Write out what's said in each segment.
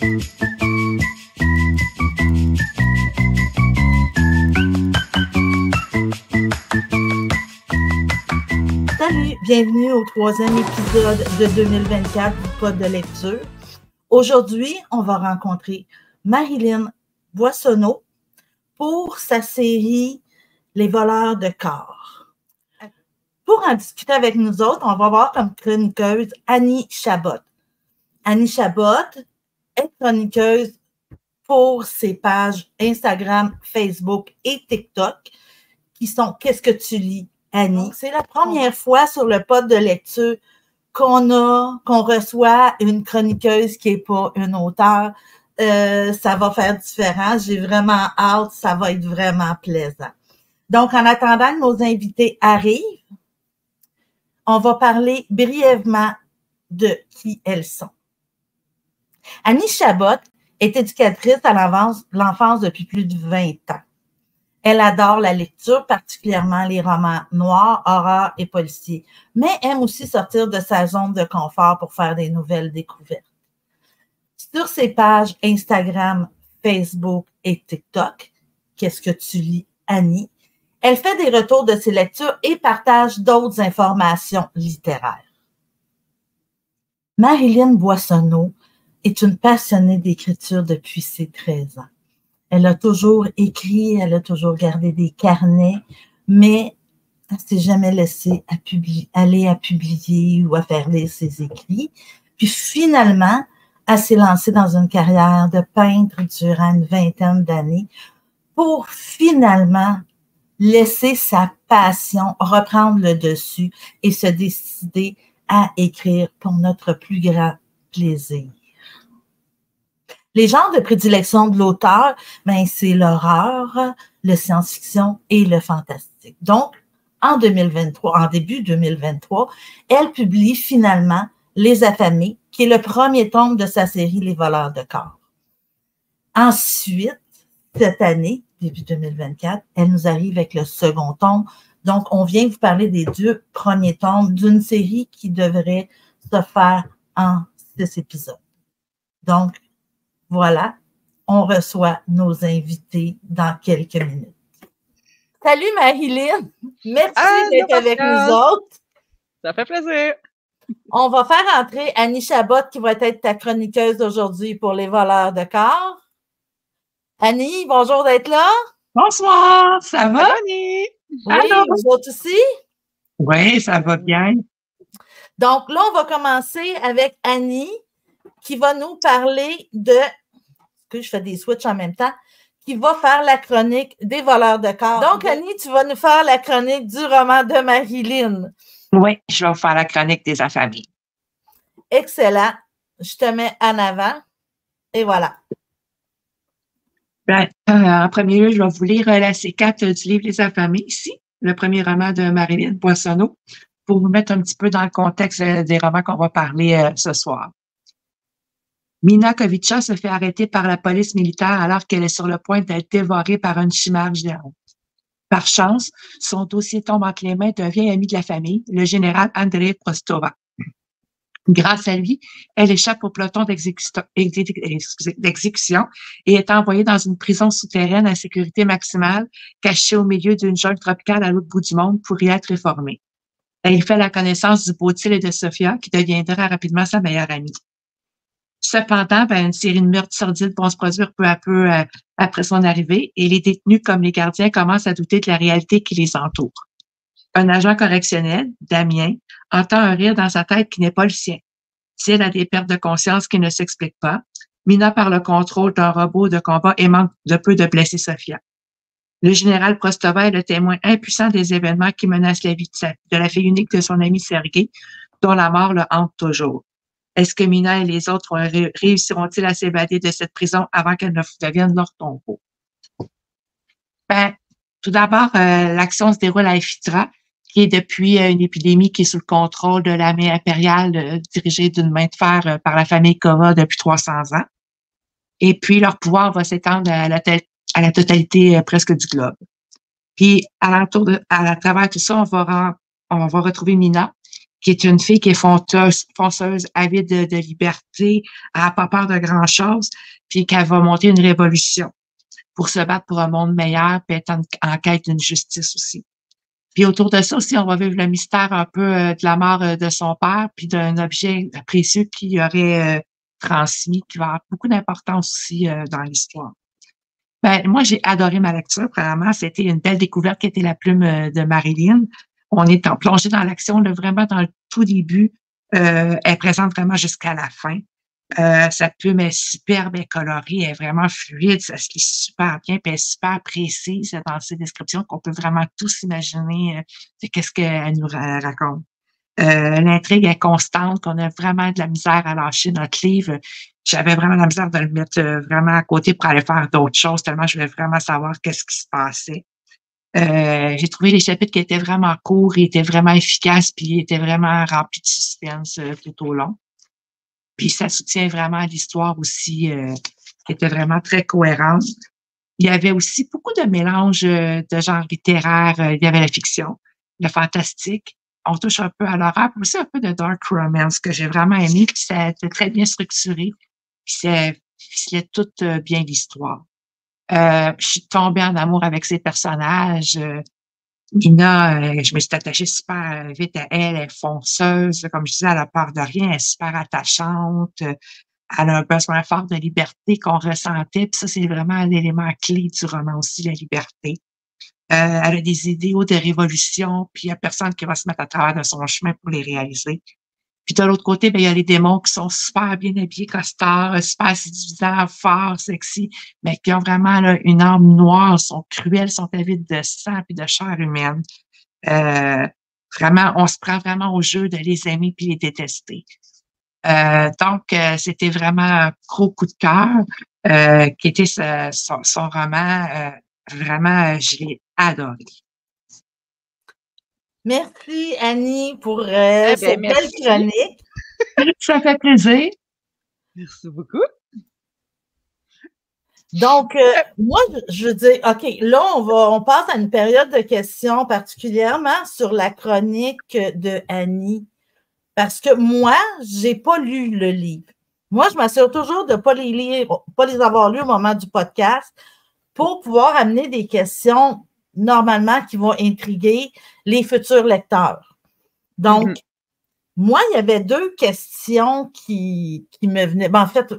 Salut, bienvenue au 3e épisode de 2024 du Pod de lecture. Aujourd'hui, on va rencontrer Marilyn Boissonneau pour sa série Les voleurs de corps. Pour en discuter avec nous autres, on va voir comme chroniqueuse Annie Chabot. Annie Chabot est chroniqueuse pour ses pages Instagram, Facebook et TikTok qui sont « Qu'est-ce que tu lis, Annie ?» C'est la première fois sur le pod de lecture qu'on reçoit une chroniqueuse qui n'est pas une auteure. Ça va faire différent. J'ai vraiment hâte. Ça va être vraiment plaisant. Donc, en attendant que nos invités arrivent, on va parler brièvement de qui elles sont. Annie Chabot est éducatrice à l'enfance depuis plus de 20 ans. Elle adore la lecture, particulièrement les romans noirs, horreurs et policiers, mais aime aussi sortir de sa zone de confort pour faire des nouvelles découvertes. Sur ses pages Instagram, Facebook et TikTok, Qu'est-ce que tu lis, Annie? Elle fait des retours de ses lectures et partage d'autres informations littéraires. Marilyn Boissonneau est une passionnée d'écriture depuis ses 13 ans. Elle a toujours écrit, elle a toujours gardé des carnets, mais elle ne s'est jamais laissée aller à publier ou à faire lire ses écrits. Puis finalement, elle s'est lancée dans une carrière de peintre durant une 20aine d'années pour finalement laisser sa passion reprendre le dessus et se décider à écrire pour notre plus grand plaisir. Les genres de prédilection de l'auteur, c'est l'horreur, le science-fiction et le fantastique. Donc, en début 2023, elle publie finalement Les Affamés, qui est le premier tome de sa série Les voleurs de corps. Ensuite, cette année, début 2024, elle nous arrive avec le second tome. Donc, on vient vous parler des 2 premiers tomes d'une série qui devrait se faire en 6 épisodes. Donc, voilà, on reçoit nos invités dans quelques minutes. Salut Marilyn, merci d'être avec nous autres. Ça fait plaisir. On va faire entrer Annie Chabot qui va être ta chroniqueuse aujourd'hui pour les voleurs de corps. Annie, bonjour d'être là. Bonsoir, ça va? Annie? Oui, vous autres aussi? Oui, ça va bien. Donc là, on va commencer avec Annie qui va nous parler je fais des switches en même temps, qui va faire la chronique des voleurs de corps. Donc, Annie, tu vas nous faire la chronique du roman de Marilyn. Oui, je vais vous faire la chronique des affamés. Excellent. Je te mets en avant. Et voilà. En premier lieu, je vais vous lire la C4 du livre Les Affamés, ici, le premier roman de Marilyn Boissonneau, pour vous mettre un petit peu dans le contexte des romans qu'on va parler ce soir. Mina Kovicha se fait arrêter par la police militaire alors qu'elle est sur le point d'être dévorée par une chimère géante. Par chance, son dossier tombe entre les mains d'un vieil ami de la famille, le général Andrei Prostova. Grâce à lui, elle échappe au peloton d'exécution et est envoyée dans une prison souterraine à sécurité maximale, cachée au milieu d'une jungle tropicale à l'autre bout du monde pour y être réformée. Elle y fait la connaissance du beau-til et de Sophia, qui deviendra rapidement sa meilleure amie. Cependant, une série de meurtres sordides vont se produire peu à peu après son arrivée et les détenus comme les gardiens commencent à douter de la réalité qui les entoure. Un agent correctionnel, Damien, entend un rire dans sa tête qui n'est pas le sien. Si elle a des pertes de conscience qui ne s'expliquent pas, Mina perd le contrôle d'un robot de combat et manque de peu de blesser Sophia. Le général Prostova est le témoin impuissant des événements qui menacent la vie de la fille unique de son ami Sergei, dont la mort le hante toujours. Est-ce que Mina et les autres réussiront-ils à s'évader de cette prison avant qu'elle ne devienne leur tombeau? Tout d'abord, l'action se déroule à Ephytra, qui est depuis une épidémie qui est sous le contrôle de l'armée impériale dirigée d'une main de fer par la famille Kova depuis 300 ans. Et puis, leur pouvoir va s'étendre à la totalité presque du globe. Puis, à travers tout ça, on va retrouver Mina, qui est une fille qui est fonceuse, avide de liberté, elle n'a pas peur de grand-chose, puis qu'elle va monter une révolution pour se battre pour un monde meilleur, puis être en quête d'une justice aussi. Puis autour de ça aussi, on va vivre le mystère un peu de la mort de son père, puis d'un objet précieux qu'il aurait transmis, qui va avoir beaucoup d'importance aussi dans l'histoire. Ben, moi, j'ai adoré ma lecture. Premièrement, c'était une belle découverte qui était la plume de Marilyn. On est plongé dans l'action, là, vraiment dans le tout début. Elle est présente vraiment jusqu'à la fin. Sa plume est superbe, elle est colorée, elle est vraiment fluide, ça se lit super bien, puis elle est super précise dans ses descriptions qu'on peut vraiment tous imaginer de qu'est-ce qu'elle nous raconte. L'intrigue est constante, qu'on a vraiment de la misère à lâcher notre livre. J'avais vraiment la misère de le mettre vraiment à côté pour aller faire d'autres choses, tellement je voulais vraiment savoir qu'est-ce qui se passait. J'ai trouvé les chapitres qui étaient vraiment courts, ils étaient vraiment efficaces, puis ils étaient vraiment remplis de suspense tout au long. Puis ça soutient vraiment l'histoire aussi, qui était vraiment très cohérente. Il y avait aussi beaucoup de mélanges de genres littéraires. Il y avait la fiction, le fantastique. On touche un peu à l'horreur, puis aussi un peu de dark romance que j'ai vraiment aimé. Puis ça était très bien structuré. Puis ça ficelait tout bien l'histoire. Je suis tombée en amour avec ces personnages. Nina, je me suis attachée super vite à elle. Elle est fonceuse. Comme je disais, elle a peur de rien. Elle est super attachante. Elle a un besoin fort de liberté qu'on ressentait. Puis ça, c'est vraiment l'élément clé du roman aussi, la liberté. Elle a des idéaux de révolution, puis il n'y a personne qui va se mettre à travers de son chemin pour les réaliser. Puis de l'autre côté, ben, il y a les démons qui sont super bien habillés, costards, super séduisants, forts, sexy, mais qui ont vraiment là, une âme noire, sont cruels, sont avides de sang et de chair humaine. Vraiment, on se prend vraiment au jeu de les aimer puis les détester. Donc, c'était vraiment un gros coup de cœur qui était son roman. Vraiment, je l'ai adoré. Merci, Annie, pour cette belle chronique. Ça fait plaisir. Merci beaucoup. Donc, moi, je veux dire, OK, là, on passe à une période de questions particulièrement sur la chronique de Annie. Parce que moi, j'ai pas lu le livre. Moi, je m'assure toujours de pas les lire, pas les avoir lus au moment du podcast pour pouvoir amener des questions normalement qui vont intriguer les futurs lecteurs. Donc, moi, il y avait 2 questions qui me venaient. Ben, en fait,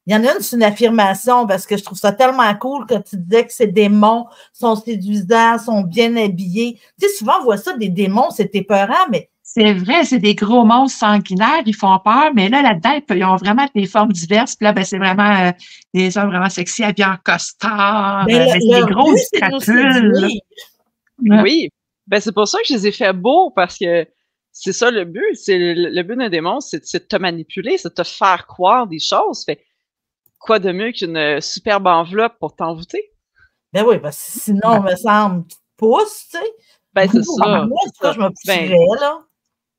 il y en a une, c'est une affirmation parce que je trouve ça tellement cool quand tu disais que ces démons sont séduisants, sont bien habillés. Tu sais, souvent, on voit ça, des démons, c'est épeurant, mais c'est vrai, c'est des gros monstres sanguinaires, ils font peur, mais là, là-dedans, ils ont vraiment des formes diverses. Puis là, ben, c'est vraiment des hommes vraiment sexy, habillés en costard, mais c'est des grosses crapules. Oui, ben c'est pour ça que je les ai fait beaux, parce que c'est ça le but. C'est le but d'un démon, c'est de te manipuler, c'est de te faire croire des choses. Fait quoi de mieux qu'une superbe enveloppe pour t'envoûter? Ben oui, parce que sinon, il me semble, tu te pousses, tu sais. Ben c'est ça. Moi, ça, je me pousserais, là.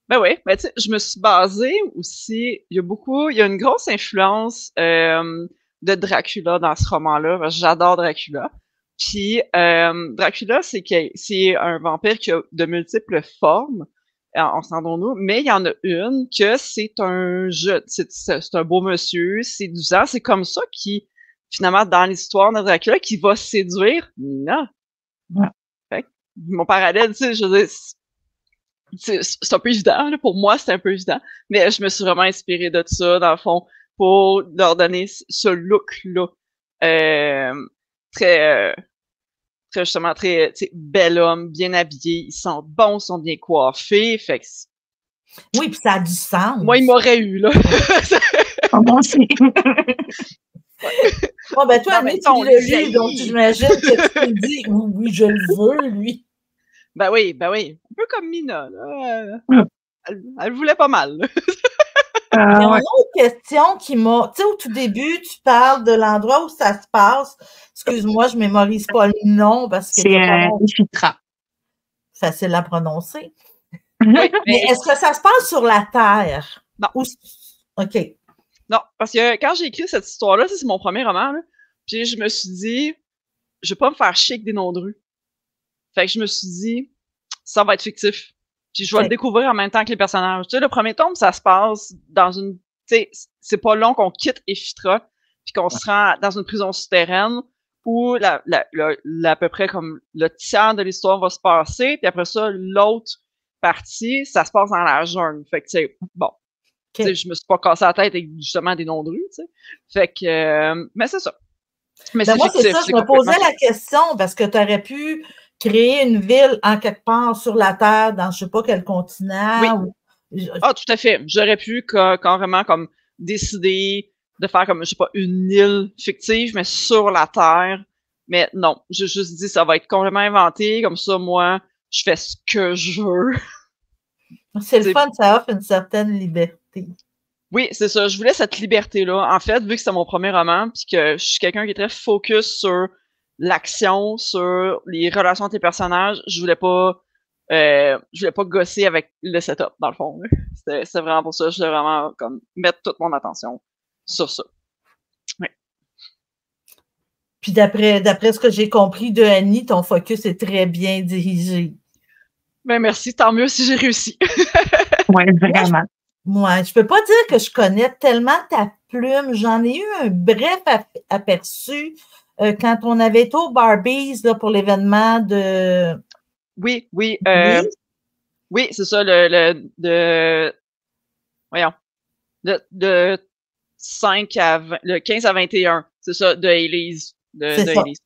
Ben oui, ben tu sais, je me suis basée aussi, il y a une grosse influence de Dracula dans ce roman-là, parce que j'adore Dracula. Puis Dracula, c'est un vampire qui a de multiples formes, entendons-nous, mais il y en a une que c'est un jeune, c'est un beau monsieur, séduisant, c'est comme ça qui, finalement, dans l'histoire de Dracula, qui va séduire Nina. Ouais. Fait que, mon parallèle, tu sais, je veux dire, c'est un peu évident, là, pour moi, c'est un peu évident, mais je me suis vraiment inspirée de ça, dans le fond, pour leur donner ce look-là. Très justement, très bel homme, bien habillé, ils sont bons, ils sont bien coiffés, fait que oui, puis ça a du sens. Moi, il m'aurait eu, là. Moi aussi. Bon, ben toi, Annie, tu l'as lu, donc j'imagine que tu te dis, oui, je le veux, lui. Ben oui. Un peu comme Mina, là. Elle voulait pas mal. Il y a une autre question qui m'a... Tu sais, au tout début, tu parles de l'endroit où ça se passe. Excuse-moi, je mémorise pas le nom parce que... C'est Ifitra. Facile à prononcer. Oui, mais est-ce que ça se passe sur la Terre? Non. OK. Non, parce que quand j'ai écrit cette histoire-là, c'est mon premier roman, là, puis je me suis dit, je vais pas me faire chier avec des noms de rue. Fait que je me suis dit, ça va être fictif. Puis je vais le découvrir en même temps que les personnages. Tu sais, le premier tome, ça se passe dans une... Tu sais, c'est pas long qu'on quitte Ephytra, puis qu'on se rend dans une prison souterraine où à peu près comme le tiers de l'histoire va se passer, puis après ça, l'autre partie, ça se passe dans la jungle. Fait que, tu sais, bon, tu sais, je me suis pas cassé la tête avec justement des noms de rue, tu sais. Fait que, mais c'est ça. Mais moi, c'est ça, je me posais la question, parce que tu aurais pu créer une ville en quelque part sur la Terre, dans je sais pas quel continent. Oui. Ah, tout à fait. J'aurais pu carrément comme décider de faire comme, je sais pas, une île fictive, mais sur la Terre. Mais non, j'ai juste dit ça va être complètement inventé, comme ça, moi, je fais ce que je veux. C'est le fun, ça offre une certaine liberté. Oui, c'est ça. Je voulais cette liberté-là. En fait, vu que c'est mon premier roman, puis que je suis quelqu'un qui est très focus sur l'action, sur les relations entre les personnages, je voulais pas gosser avec le setup, dans le fond. C'est vraiment pour ça. Je voulais vraiment comme mettre toute mon attention sur ça. Oui. Puis d'après ce que j'ai compris de Annie, ton focus est très bien dirigé. Ben merci, tant mieux si j'ai réussi. Oui, vraiment. Moi, je peux pas dire que je connais tellement ta plume. J'en ai eu un bref aperçu quand on avait été au Barbies là, pour l'événement de... Oui, c'est ça, voyons, de 5 à 20, le 15 à 21, c'est ça, de Élise. C'est ça. Élise.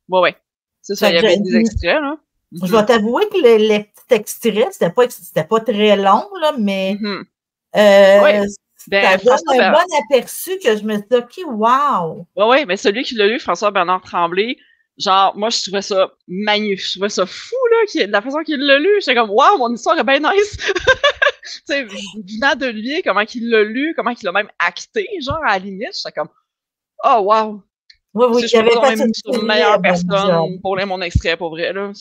Ouais. C'est ça, il y avait des extraits, là. Je vais t'avouer que les petits extraits, c'était pas très long, là, mais ça donne un bon aperçu que je me suis dit, OK, wow! Oui, mais celui qui l'a lu, François-Bernard Tremblay, genre, moi, je trouvais ça magnifique, je trouvais ça fou, là, de la façon qu'il l'a lu. J'étais comme, wow, mon histoire est bien nice! Tu sais, venant de lui, comment qu'il l'a lu, comment qu'il l'a même acté, genre, à la limite, j'étais comme, oh, wow! Oui, je suis pas même une meilleure personne pour lire mon extrait, pour vrai, là.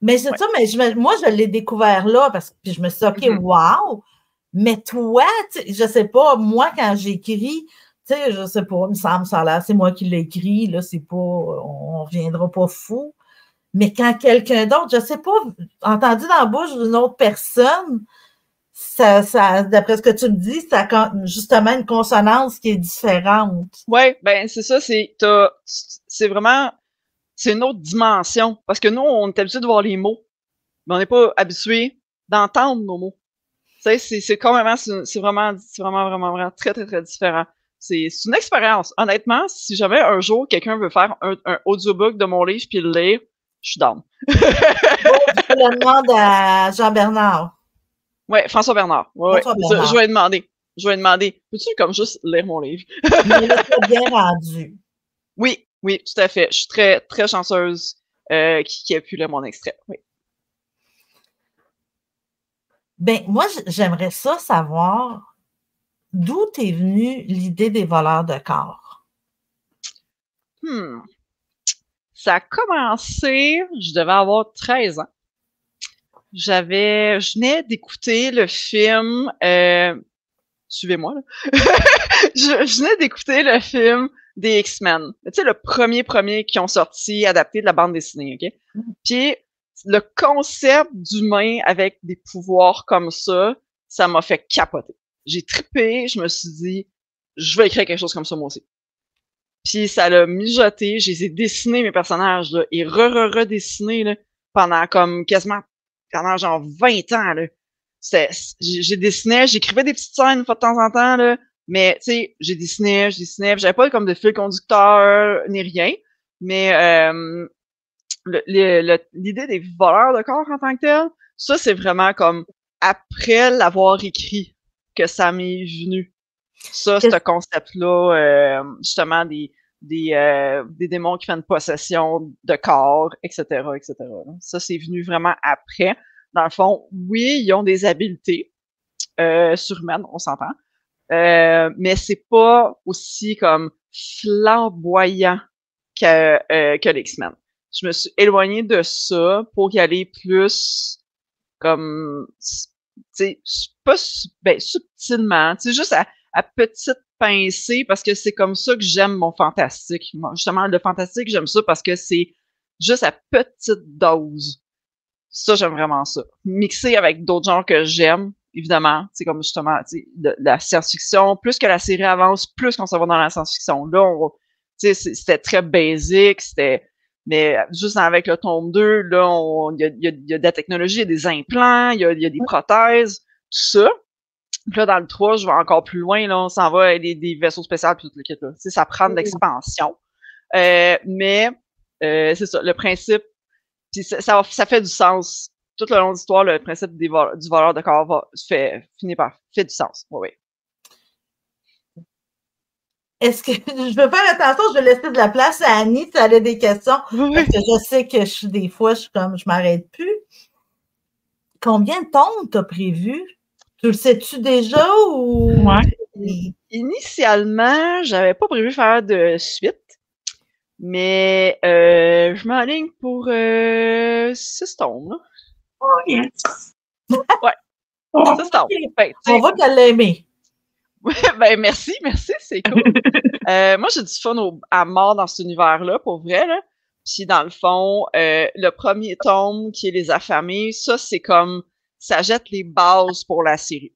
Mais c'est ça, mais moi, je l'ai découvert là, parce que je me suis dit, OK, wow! Mais toi, je sais pas, moi, quand j'écris, tu sais, je sais pas, il me semble, ça a l'air, c'est moi qui l'ai écrit, là, c'est pas, on reviendra pas fou. Mais quand quelqu'un d'autre, je sais pas, entendu dans la bouche d'une autre personne, ça, d'après ce que tu me dis, ça a justement une consonance qui est différente. Ouais, ben, c'est ça, c'est vraiment, c'est une autre dimension. Parce que nous, on est habitué de voir les mots, mais on n'est pas habitué d'entendre nos mots. Tu sais, c'est vraiment très, très, très différent. C'est une expérience. Honnêtement, si jamais un jour quelqu'un veut faire un audiobook de mon livre puis le lire, je suis down. Je le demande à Jean-Bernard. Ouais, François Bernard. Ouais. Je vais lui demander. Peux-tu comme juste lire mon livre? Mais il est bien rendu. Oui, tout à fait. Je suis très, très chanceuse qui a pu lire mon extrait. Oui. Ben, moi, j'aimerais ça savoir d'où t'es venue l'idée des voleurs de corps. Ça a commencé, je devais avoir 13 ans. Je venais d'écouter le film, suivez-moi, là. je venais d'écouter le film des X-Men. Tu sais, le premier qui ont sorti, adapté de la bande dessinée, OK? Puis, le concept d'humain avec des pouvoirs comme ça m'a fait capoter. J'ai trippé, je me suis dit, je vais écrire quelque chose comme ça, moi aussi. Puis, ça l'a mijoté, j'ai dessiné mes personnages, là, et redessiné, là, pendant comme quasiment genre 20 ans, là. J'ai dessiné, j'écrivais des petites scènes une fois de temps en temps, là, mais, tu sais, j'ai dessiné, j'avais pas comme de fil conducteur, ni rien, mais l'idée des voleurs de corps en tant que tel, ça, c'est vraiment comme après l'avoir écrit que ça m'est venu. Ça, ce concept-là, justement, des démons qui font une possession de corps, etc., etc. Ça, c'est venu vraiment après. Dans le fond, oui, ils ont des habiletés surhumaines, on s'entend, mais c'est pas aussi comme flamboyant que l'X-Men. Je me suis éloignée de ça pour y aller plus comme, tu sais, pas subtilement, tu sais, juste à petite pincée, parce que c'est comme ça que j'aime mon fantastique. Moi, justement, le fantastique, j'aime ça parce que c'est juste à petite dose. Ça, j'aime vraiment ça. Mixé avec d'autres genres que j'aime, évidemment. C'est comme justement, la science-fiction. Plus que la série avance, plus qu'on s'en va dans la science-fiction. Là, c'était très basic, mais juste avec le tome 2, là, il y a de la technologie, il y a des implants, il y a des prothèses, tout ça. Puis là, dans le 3, je vais encore plus loin, là, on s'en va avec des vaisseaux spéciaux, puis tout le kit, là. Ça prend de l'expansion. Mais c'est ça, le principe, puis ça fait du sens. Tout le long de l'histoire, le principe du voleur de corps finit par fait du sens. Oui, oui. Est-ce que je veux faire attention, je vais laisser de la place à Annie si elle a des questions, parce que je sais que des fois, je m'arrête plus. Combien de tomes t'as prévu? Tu le sais-tu déjà ou? Ouais. Initialement, j'avais pas prévu faire de suite, mais je m'enligne pour 6 tomes. Là. Oh yes! Ouais, 6 tomes. Ben, on voit qu'elle l'a aimé. Ben merci, c'est cool. Moi, j'ai du fun à mort dans cet univers-là, pour vrai, là. Puis dans le fond, le premier tome, qui est Les Affamés, ça, c'est comme, ça jette les bases pour la série.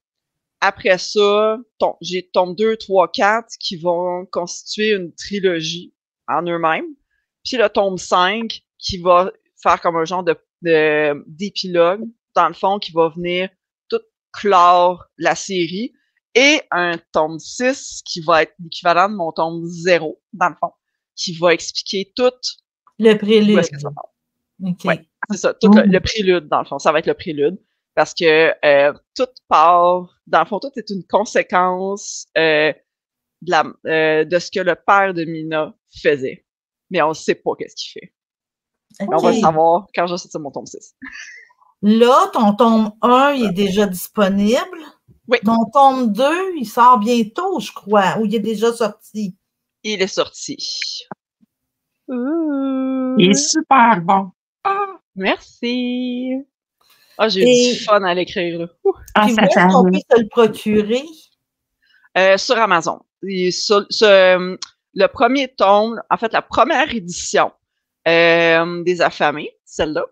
Après ça, j'ai tome 2, 3, 4, qui vont constituer une trilogie en eux-mêmes. Puis le tome 5, qui va faire comme un genre d'épilogue, dans le fond, qui va venir tout clore la série. Et un tome 6 qui va être l'équivalent de mon tome 0, dans le fond, qui va expliquer tout le prélude. Okay. Ouais, c'est ça, tout le prélude, dans le fond. Ça va être le prélude. Parce que tout part, dans le fond, tout est une conséquence de ce que le père de Mina faisait. Mais on ne sait pas qu'est-ce qu'il fait. Okay. On va le savoir quand je sortir mon tome 6. Là, ton tome 1, il est déjà disponible. Oui. Ton tome 2, il sort bientôt, je crois, ou il est déjà sorti? Il est sorti. Il est super bon. Ah, merci. Ah, j'ai eu du fun à l'écrire, là. Puis où est-ce qu'on peut se le procurer? Sur Amazon. Le premier tome, en fait, la première édition des Affamés, celle-là,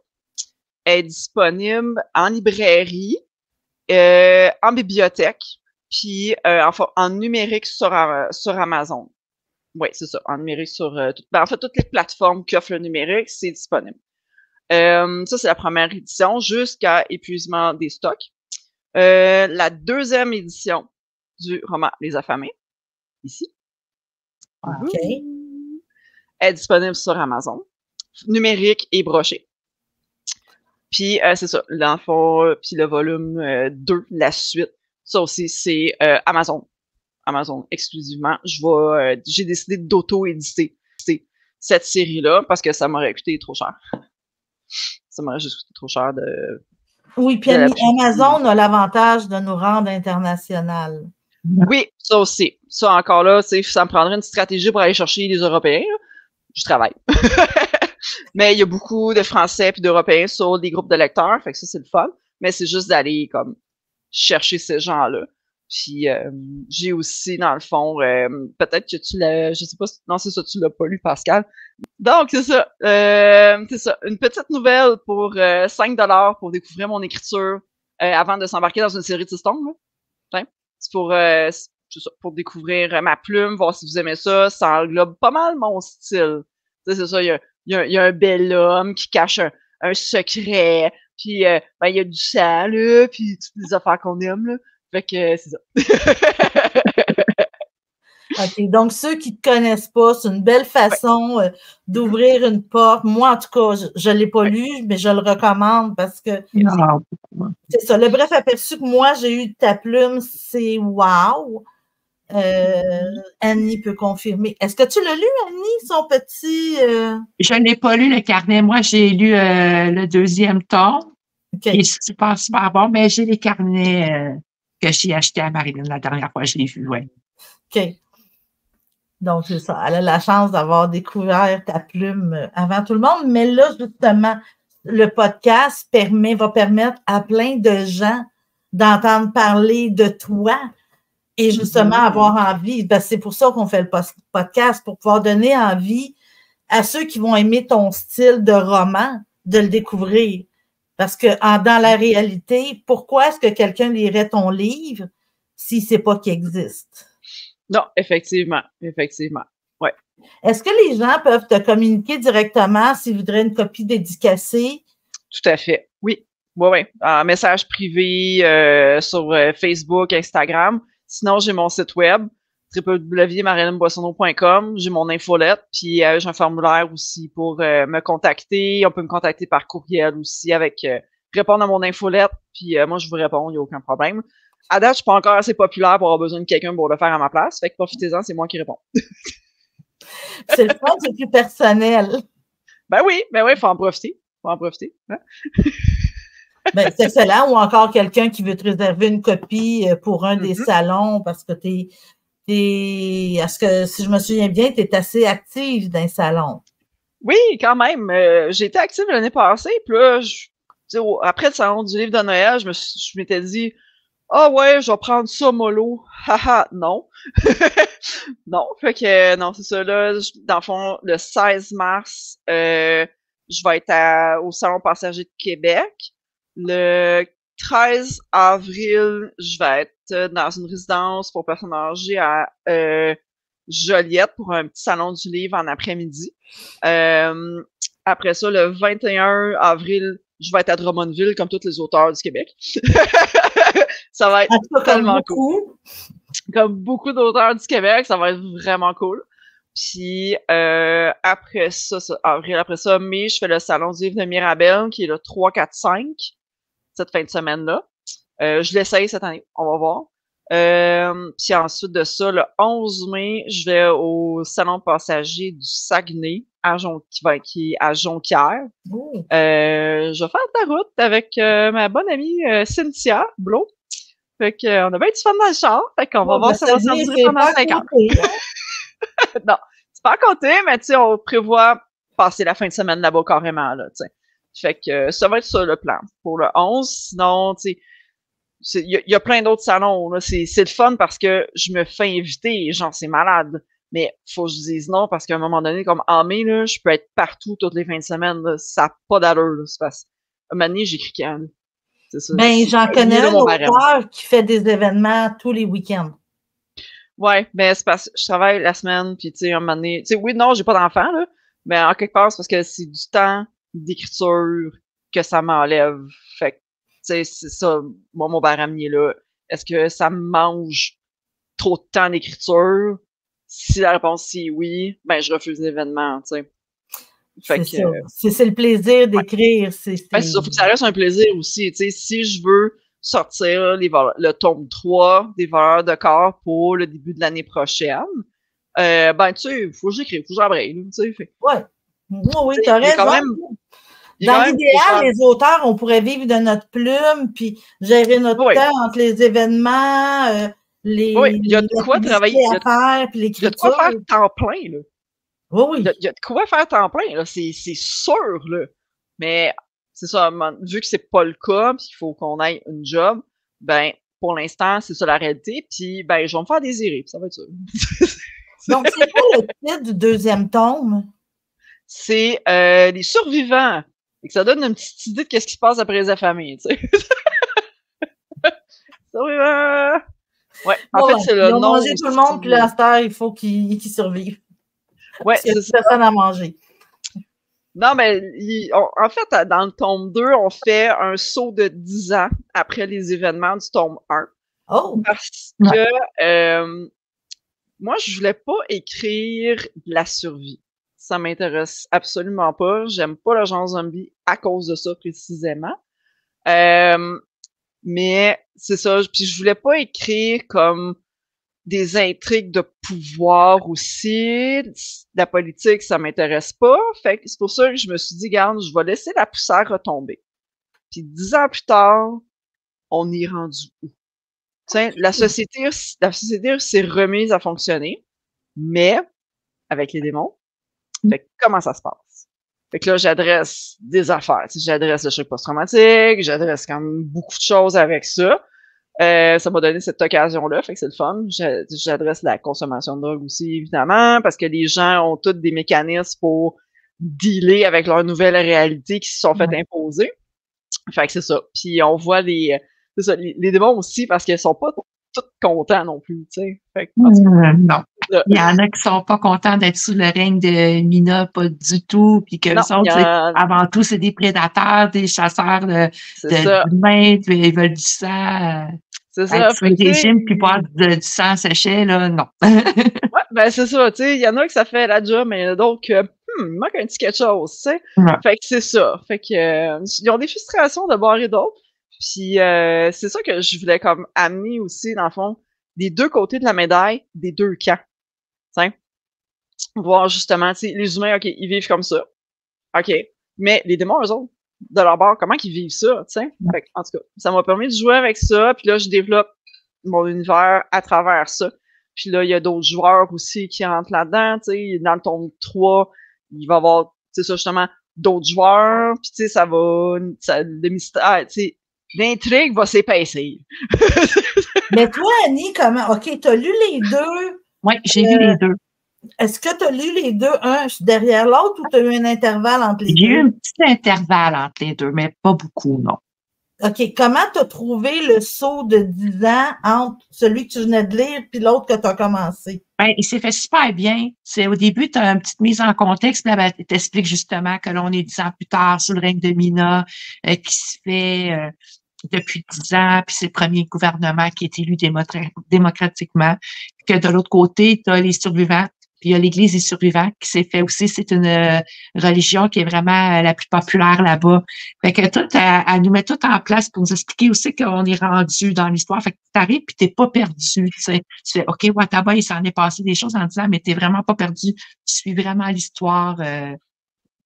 est disponible en librairie, en bibliothèque, puis en numérique sur Amazon. Oui, c'est ça, en numérique sur... en fait, toutes les plateformes qui offrent le numérique, c'est disponible. Ça, c'est la première édition, jusqu'à épuisement des stocks. La deuxième édition du roman Les Affamés, ici, est disponible sur Amazon, numérique et broché. Puis, c'est ça, l'enfant, puis le volume 2, la suite, ça aussi, c'est Amazon. Amazon exclusivement. J'ai décidé d'auto-éditer cette série-là parce que ça m'aurait coûté trop cher. Ça m'aurait juste coûté trop cher de... Oui, puis Amazon a l'avantage de nous rendre international. Oui, ça aussi. Ça, encore là, ça me prendrait une stratégie pour aller chercher les Européens. Là. Je travaille. Mais il y a beaucoup de Français et d'Européens sur des groupes de lecteurs, fait que ça, c'est le fun. Mais c'est juste d'aller comme chercher ces gens-là. Puis j'ai aussi, dans le fond, peut-être que tu l'as... Je sais pas si... Non, c'est ça, tu l'as pas lu, Pascal. Donc, c'est ça. Une petite nouvelle pour 5$ pour découvrir mon écriture avant de s'embarquer dans une série de 6 tomes. C'est pour découvrir ma plume, voir si vous aimez ça. Ça englobe pas mal mon style. C'est ça, il y a un bel homme qui cache un secret, puis il y a du sang, là, puis toutes les affaires qu'on aime, là. Fait que c'est ça. OK, donc ceux qui ne te connaissent pas, c'est une belle façon d'ouvrir une porte. Moi, en tout cas, je ne l'ai pas lu, mais je le recommande parce que c'est ça. Le bref aperçu que moi, j'ai eu de ta plume, c'est wow! Annie peut confirmer. Est-ce que tu l'as lu, Annie, son petit... Je n'ai pas lu le carnet. Moi, j'ai lu le deuxième tome. Okay. Il est super, super bon, mais j'ai les carnets que j'ai achetés à Marilyn la dernière fois. Je l'ai vu, oui. OK. Donc, c'est ça. Elle a la chance d'avoir découvert ta plume avant tout le monde. Mais là, justement, le podcast va permettre à plein de gens d'entendre parler de toi et justement avoir envie. Ben, c'est pour ça qu'on fait le podcast, pour pouvoir donner envie à ceux qui vont aimer ton style de roman de le découvrir. Parce que dans la réalité, pourquoi est-ce que quelqu'un lirait ton livre s'il ne sait pas qu'il existe? Non, effectivement. Ouais. Est-ce que les gens peuvent te communiquer directement s'ils voudraient une copie dédicacée? Tout à fait. Oui. Oui. En message privé sur Facebook, Instagram. Sinon, j'ai mon site web, www.marilynneboissonneau.com. J'ai mon infolette, puis j'ai un formulaire aussi pour me contacter. On peut me contacter par courriel aussi avec répondre à mon infolette, puis moi, je vous réponds, il n'y a aucun problème. À date, je suis pas encore assez populaire pour avoir besoin de quelqu'un pour le faire à ma place. Fait que profitez-en, c'est moi qui réponds. C'est le fun, c'est plus personnel. Ben oui, faut en profiter. Hein? Ben, c'est excellent. Ou encore quelqu'un qui veut te réserver une copie pour un des salons parce que est-ce que, si je me souviens bien, tu es assez active dans les salons? Oui, quand même. J'ai été active l'année passée, puis là, après le salon du livre de Noël, je m'étais dit, ah ouais, je vais prendre ça mollo. Haha, non. Non, fait que non, c'est ça là. Dans le fond, le 16 mars, je vais être au Salon Passager de Québec. Le 13 avril, je vais être dans une résidence pour personnes âgées à Joliette pour un petit salon du livre en après-midi. Après ça, le 21 avril, je vais être à Drummondville comme tous les auteurs du Québec. Ça va être tellement cool. Comme beaucoup d'auteurs du Québec, ça va être vraiment cool. Puis après ça, avril, après ça, mai, je fais le Salon du livre de Mirabel, qui est le 3, 4, 5, cette fin de semaine-là. Je l'essaye cette année, on va voir. Puis ensuite de ça, le 11 mai, je vais au Salon passager du Saguenay, qui est à Jonquière. Je vais faire de la route avec ma bonne amie Cynthia Blot. Fait qu'on a bien du fun dans le char. Fait qu'on va voir si ça va s'en durer pendant 5 ans. Non, c'est pas à compter, mais tu sais, on prévoit passer la fin de semaine là-bas carrément, là, tu sais. Fait que ça va être ça le plan pour le 11. Sinon, tu sais, il y a plein d'autres salons, là. C'est le fun parce que je me fais inviter, genre, c'est malade. Mais faut que je dise non parce qu'à un moment donné, comme en mai, là, je peux être partout toutes les fins de semaine, là. Ça n'a pas d'allure, là. C'est parce un moment donné, j'écris quand même. Ben, j'en connais un auteur qui fait des événements tous les week-ends. Ouais, ben c'est parce que je travaille la semaine, puis tu sais, un moment donné, tu sais, oui, non, j'ai pas d'enfant, là, mais en quelque part, c'est parce que c'est du temps d'écriture que ça m'enlève. Fait que, tu sais, c'est ça, moi, mon baramier, là. Est-ce que ça me mange trop de temps d'écriture? Si la réponse c'est oui, ben je refuse l'événement, tu sais. C'est le plaisir d'écrire. Ben, c'est ça, faut que ça reste un plaisir aussi. Tu sais, si je veux sortir le tome 3 des Voleurs de corps pour le début de l'année prochaine, ben tu sais, faut que j'écrive, faut que j'abrège, tu sais. Ouais. Oui, t'as raison. Dans l'idéal, les auteurs, on pourrait vivre de notre plume, puis gérer notre temps entre les événements, il y a de quoi travailler, à faire, puis l'écriture. Il y a de quoi faire temps plein, là. Oui. Il y a de quoi faire temps plein, là. C'est sûr, là. Mais c'est ça, vu que c'est pas le cas, puis qu'il faut qu'on aille une job, ben, pour l'instant, c'est ça la réalité, puis ben, je vais me faire désirer, puis ça va être ça. Donc, c'est quoi le titre du deuxième tome? C'est Les survivants. Et que ça donne une petite idée de qu'est-ce qui se passe après les affamés, tu sais. Survivants! Ouais, en fait, c'est le nom. Ils ont mangé tout le monde, puis l'instant, il faut qu'ils survivent. Ouais, c'est ça. Personne à manger. Non, mais en fait, dans le tome 2, on fait un saut de 10 ans après les événements du tome 1. Oh! Parce que moi, je voulais pas écrire de la survie. Ça m'intéresse absolument pas. J'aime pas le genre zombie à cause de ça précisément. Mais c'est ça. Puis je voulais pas écrire comme des intrigues de pouvoir aussi. La politique, ça m'intéresse pas. Fait que c'est pour ça que je me suis dit, regarde, je vais laisser la poussière retomber. Puis 10 ans plus tard, on y est rendu où? Tiens, la société s'est remise à fonctionner, mais avec les démons. Fait que comment ça se passe? Fait que là, j'adresse des affaires. J'adresse le choc post-traumatique, j'adresse quand même beaucoup de choses avec ça. Ça m'a donné cette occasion-là, fait que c'est le fun. J'adresse la consommation de drogue aussi, évidemment, parce que les gens ont tous des mécanismes pour dealer avec leur nouvelle réalité qui se sont fait imposer. Fait que c'est ça. Puis on voit les démons aussi parce qu'ils sont pas tous contents non plus, tu sais. Fait que, non. Il y en a qui sont pas contents d'être sous le règne de Mina, pas du tout, puis que eux autres, avant tout, c'est des prédateurs, des chasseurs d'humains, ils veulent du sang. C'est ça. Sur le régime, puis boire du sang séché, là, non. Ouais, ben c'est ça, tu sais, il y en a que ça fait la job, mais il y en a d'autres que, il manque un petit quelque chose, tu sais. Ouais. Fait que c'est ça. Fait que, ils ont des frustrations de bord et d'autre. Puis c'est ça que je voulais comme amener aussi, dans le fond, des deux côtés de la médaille, des deux camps. T'sais. Voir justement, tu sais, les humains, OK, ils vivent comme ça. OK. Mais les démons, eux autres, de leur bord, comment qu'ils vivent ça, tu sais? Fait que, en tout cas, ça m'a permis de jouer avec ça, puis là, je développe mon univers à travers ça. Puis là, il y a d'autres joueurs aussi qui rentrent là-dedans, tu sais. Dans le tome 3, il va y avoir, tu sais, ça, justement, d'autres joueurs, puis tu sais, le mystère, tu sais, l'intrigue va s'épaissir. Mais toi, Annie, comment? OK, t'as lu les deux? Oui, j'ai lu les deux. Est-ce que tu as lu les deux, un derrière l'autre, ou tu as eu un intervalle entre les deux? J'ai eu un petit intervalle entre les deux, mais pas beaucoup, non. OK. Comment tu as trouvé le saut de 10 ans entre celui que tu venais de lire et l'autre que tu as commencé? Ben, il s'est fait super bien. C'est au début, tu as une petite mise en contexte, là, ben, t'expliques justement que l'on est 10 ans plus tard sous le règne de Mina, qui se fait depuis 10 ans, puis c'est le premier gouvernement qui est élu démocratiquement. Puis que de l'autre côté, tu as les survivants. Puis il y a l'Église des survivants qui s'est fait aussi. C'est une religion qui est vraiment la plus populaire là-bas. Fait que tout, elle nous met tout en place pour nous expliquer aussi qu'on est rendu dans l'histoire. Fait que tu arrives puis t'es pas perdu. Tu sais. Tu fais, OK, Wataba, il s'en est passé des choses en disant, mais t'es vraiment pas perdu. Tu suis vraiment l'histoire.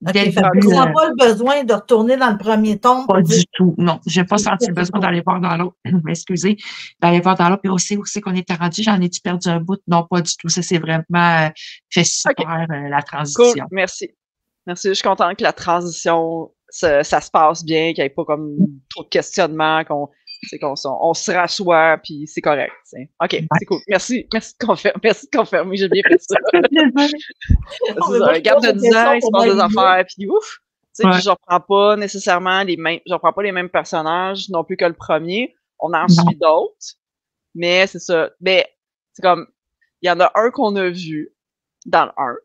Okay, tu n'as pas le besoin de retourner dans le premier tome. Pas du tout, non. J'ai pas senti le besoin d'aller voir dans l'autre. Excusez, d'aller voir dans l'autre. Puis aussi qu'on était rendu, j'en ai-tu perdu un bout? Non, pas du tout. Ça, c'est vraiment fait super, la transition. Cool, merci. Merci, je suis contente que la transition, ça se passe bien, qu'il n'y ait pas comme trop de questionnements, qu'on se rassoit, puis c'est correct. T'sais. OK, ouais. C'est cool. Merci de confirmer, j'ai bien fait ça. C'est ça, un gap de 10 ans, il se passe des affaires, puis ouf! Ouais. Puis je reprends pas nécessairement les mêmes personnages non plus que le premier. On en suit d'autres, mais c'est ça. Mais c'est comme, il y en a un qu'on a vu dans le 1.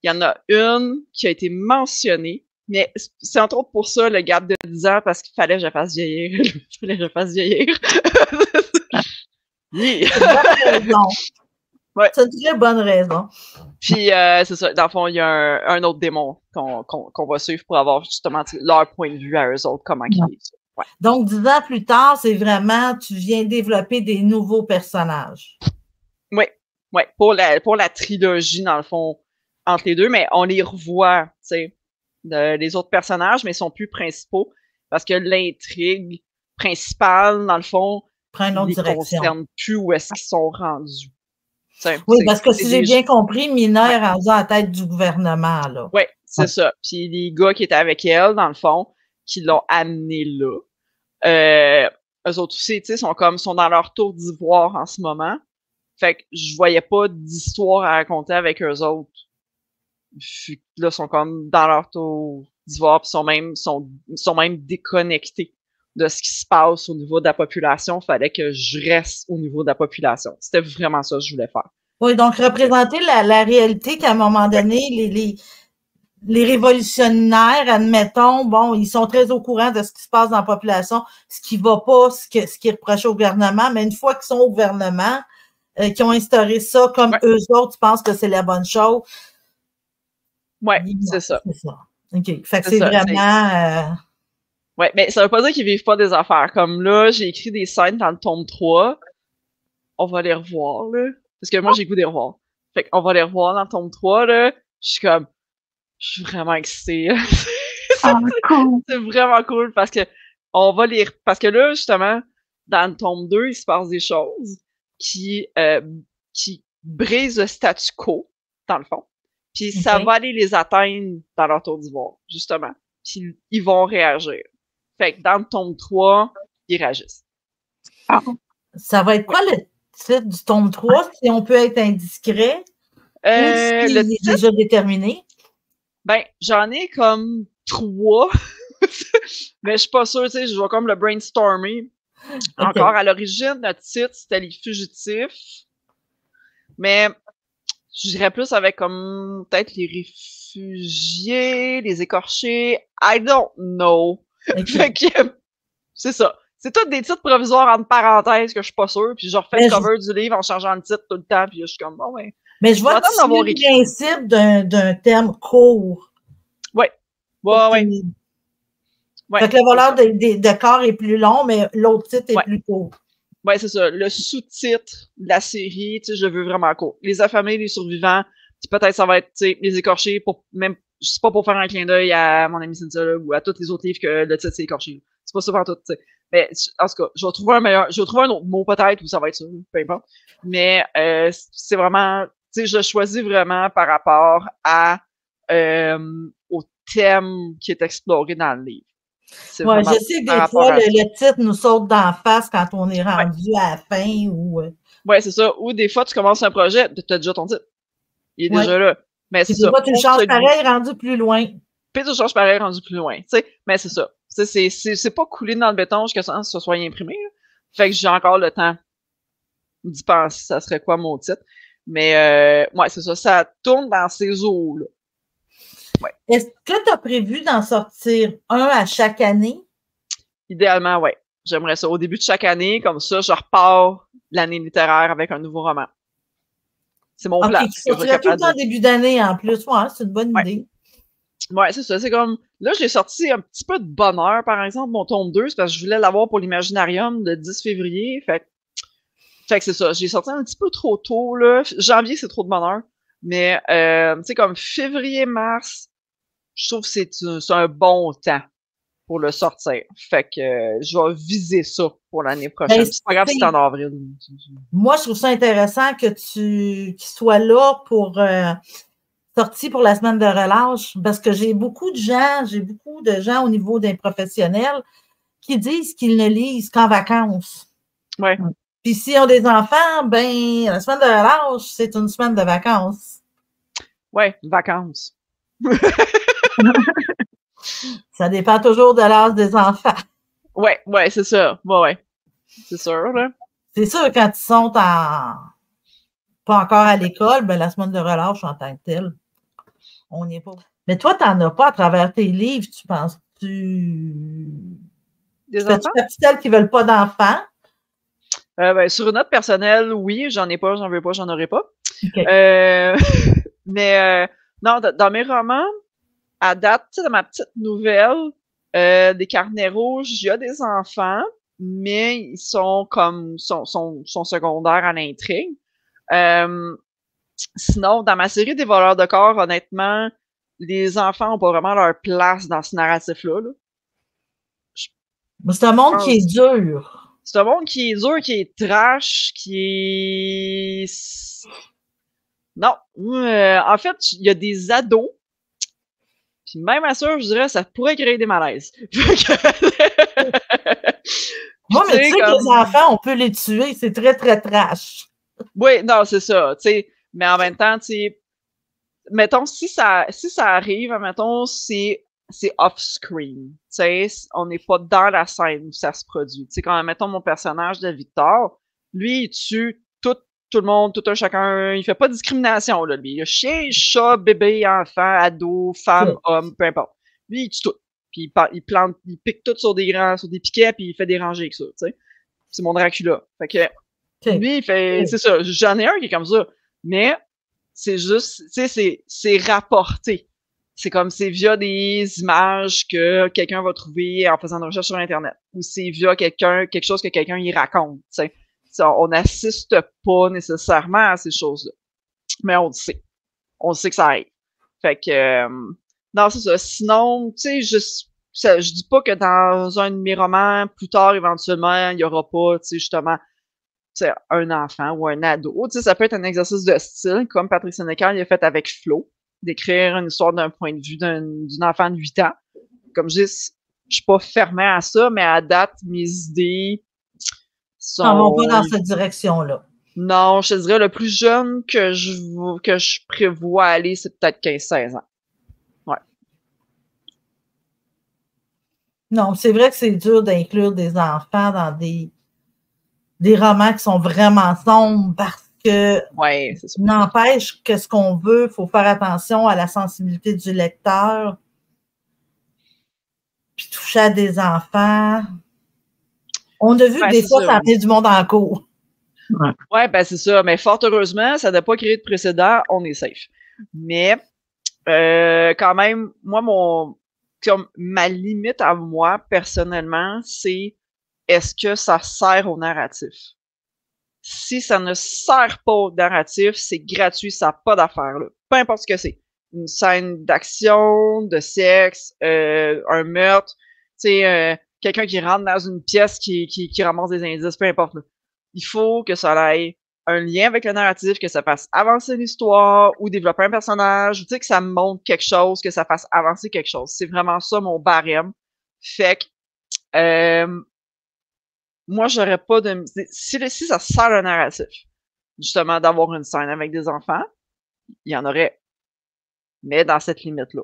Il y en a une qui a été mentionnée, mais c'est entre autres pour ça le gap de 10 ans, parce qu'il fallait que je fasse vieillir. Yeah. C'est une bonne raison. Ouais. C'est une très bonne raison. Puis, c'est ça. Dans le fond, il y a un autre démon qu'on va suivre pour avoir justement leur point de vue à eux autres, comment ils vivent ça. Ouais. Donc, 10 ans plus tard, c'est vraiment, tu viens développer des nouveaux personnages. Oui. Ouais. Pour la trilogie, dans le fond, entre les deux, mais on les revoit, tu sais, les autres personnages, mais ils sont plus principaux parce que l'intrigue principale, dans le fond, prend une autre direction. Concerne plus où est-ce qu'ils sont rendus. Oui, parce que si j'ai bien compris, Mina est rendue à la tête du gouvernement, là. Oui, c'est ça. Puis les gars qui étaient avec elle, dans le fond, qui l'ont amené là, eux autres aussi, tu sais, sont dans leur tour d'ivoire en ce moment. Fait que je voyais pas d'histoire à raconter avec eux autres. Là, sont comme dans leur tour d'ivoire, puis sont même déconnectés de ce qui se passe au niveau de la population. Fallait que je reste au niveau de la population. C'était vraiment ça que je voulais faire. Oui, donc représenter la réalité qu'à un moment donné, les révolutionnaires, admettons, bon, ils sont très au courant de ce qui se passe dans la population, ce qui va pas, ce qui est reproché au gouvernement, mais une fois qu'ils sont au gouvernement, qui ont instauré ça comme eux autres, tu penses que c'est la bonne chose. Oui, c'est ça. C'est ça. OK. Fait que c'est vraiment... Ouais, mais ça veut pas dire qu'ils vivent pas des affaires. Comme là, j'ai écrit des scènes dans le tome 3. On va les revoir, là. Parce que moi, j'ai goût de les revoir. Fait qu'on va les revoir dans le tome 3, là. Je suis vraiment excitée. Cool. C'est vraiment cool parce que parce que là, justement, dans le tome 2, il se passe des choses qui brisent le statu quo, dans le fond. Puis ça va aller les atteindre dans leur tour d'ivoire, justement. Puis ils vont réagir. Fait que dans le tome 3, ils réagissent. Ça va être quoi le titre du tome 3, si on peut être indiscret? Le titre est déjà déterminé? Ben, j'en ai comme 3. Mais je suis pas sûre, tu sais, je vais comme le brainstormer. Encore, à l'origine, notre titre, c'était Les Fugitifs. Mais je dirais plus avec comme peut-être les réfugiés, les écorchés. I don't know. Fait que c'est ça. C'est tous des titres provisoires entre parenthèses que je suis pas sûre, puis je refais le cover du livre en changeant le titre tout le temps, puis je suis comme, bon, Mais je vois que c'est le principe d'un terme court. Ouais. Ouais. Fait que le voleur de corps est plus long, mais l'autre titre est plus court. Ouais, c'est ça. Le sous-titre de la série, tu sais, je le veux vraiment court. Les affamés, les survivants, puis peut-être ça va être, tu sais, les écorchés, pour même, je sais pas pour faire un clin d'œil à mon ami Cynthia, là, ou à tous les autres livres que le titre c'est écorché. C'est pas ça pour tout, tu sais. Mais, en tout cas, je vais trouver un autre mot peut-être, ou ça va être ça, peu importe. Mais, c'est vraiment, tu sais, je choisis vraiment par rapport au thème qui est exploré dans le livre. Ouais, je sais que des fois, le titre nous saute d'en face quand on est rendu à la fin ou. Ouais, c'est ça. Ou des fois, tu commences un projet, tu as déjà ton titre. Il est déjà là. Mais c'est ça. Tu le changes pareil, rendu plus loin. Puis tu le changes pareil, rendu plus loin. Tu sais, mais c'est ça. C'est pas coulé dans le béton jusqu'à ce que ça soit imprimé. Là. Fait que j'ai encore le temps d'y penser, ça serait quoi mon titre. Mais ouais, c'est ça. Ça tourne dans ces eaux-là. Ouais. Est-ce que tu as prévu d'en sortir un à chaque année? Idéalement, ouais. J'aimerais ça. Au début de chaque année, comme ça, je repars l'année littéraire avec un nouveau roman. C'est mon plan. Tu sortirais tout le temps début d'année en plus. Ouais, c'est une bonne idée. Ouais, c'est ça. C'est comme. Là, j'ai sorti un petit peu de bonheur, par exemple, mon tome 2, c'est parce que je voulais l'avoir pour l'Imaginarium le 10 février. Fait que c'est ça. J'ai sorti un petit peu trop tôt, là. Janvier, c'est trop de bonheur. Mais, tu sais, comme février-mars, je trouve que c'est un bon temps pour le sortir. Fait que je vais viser ça pour l'année prochaine. C'est pas grave si c'est en avril. Moi, je trouve ça intéressant qu'il soit là pour sorti pour la semaine de relâche, parce que j'ai beaucoup de gens au niveau des professionnels qui disent qu'ils ne lisent qu'en vacances. Ouais. Puis s'ils ont des enfants, ben la semaine de relâche, c'est une semaine de vacances. Ouais, vacances. Ça dépend toujours de l'âge des enfants. Ouais, c'est ça. Ouais. C'est sûr, là. C'est sûr, quand ils sont pas encore à l'école, ben la semaine de relâche en tant que telle, on n'y est pas. Mais toi, tu n'en as pas à travers tes livres, tu penses? Des enfants? Fais-tu celles qui ne veulent pas d'enfants? Ben, sur une note personnelle, oui, j'en ai pas, j'en veux pas, j'en aurai pas. Okay. Mais non, dans mes romans, à date, tu sais, dans ma petite nouvelle, des carnets rouges, il y a des enfants, mais ils sont sont secondaires à l'intrigue. Sinon, dans ma série des voleurs de corps, honnêtement, les enfants n'ont pas vraiment leur place dans ce narratif-là. Là. C'est un monde qui est dur. C'est un monde qui est dur, qui est trash, qui est... Non. En fait, il y a des ados. Puis même à ça, je dirais, ça pourrait créer des malaises. Moi, mais tu sais que les enfants, on peut les tuer. C'est très, très trash. Oui, non, c'est ça. T'sais, mais en même temps, mettons, si ça arrive, mettons, c'est off-screen. On n'est pas dans la scène où ça se produit. T'sais, quand, mettons, mon personnage de Victor, lui, il tue tout le monde, tout un chacun. Il fait pas de discrimination, là, lui. Il y a chien, chat, bébé, enfant, ado, femme, homme, peu importe. Lui, il tue tout. Puis il pique tout sur des piquets, puis il fait des rangées avec ça, tu sais. C'est mon Dracula. Fait que, lui, il fait, c'est ça. J'en ai un qui est comme ça. Mais, c'est juste, tu sais, c'est rapporté. C'est comme, c'est via des images que quelqu'un va trouver en faisant une recherche sur Internet. Ou c'est via quelque chose que quelqu'un y raconte, tu sais. On n'assiste pas nécessairement à ces choses-là. Mais on le sait. On sait que ça arrive. Fait que, non, c'est ça. Sinon, tu sais, je dis pas que dans un de mes romans, plus tard, éventuellement, il y aura pas, tu sais, justement, tu sais, un enfant ou un ado. Tu sais, ça peut être un exercice de style, comme Patrick Sénécal a fait avec Flo, d'écrire une histoire d'un point de vue d'une enfant de 8 ans. Comme je dis, je suis pas fermée à ça, mais à date, mes idées ne vont pas dans cette direction-là. Non, je te dirais, le plus jeune que je prévois aller, c'est peut-être 15-16 ans. Ouais. Non, c'est vrai que c'est dur d'inclure des enfants dans des romans qui sont vraiment sombres parce que Ouais, c'est ça. n'empêche que ce qu'on veut, il faut faire attention à la sensibilité du lecteur. Puis toucher à des enfants. On a vu que des fois, ça amenait du monde en cours. Ouais, ben c'est ça. Mais fort heureusement, ça n'a pas créé de précédent, on est safe. Mais quand même, moi, comme ma limite à moi, personnellement, c'est est-ce que ça sert au narratif? Si ça ne sert pas au narratif, c'est gratuit, ça n'a pas d'affaire, là. Peu importe ce que c'est. Une scène d'action, de sexe, un meurtre, tu sais, quelqu'un qui rentre dans une pièce qui ramasse des indices, peu importe, là. Il faut que ça ait un lien avec le narratif, que ça fasse avancer l'histoire ou développer un personnage, ou tu sais, que ça montre quelque chose, que ça fasse avancer quelque chose. C'est vraiment ça mon barème. Fait que moi, j'aurais pas de... Si ça sert le narratif, justement, d'avoir une scène avec des enfants, il y en aurait. Mais dans cette limite-là.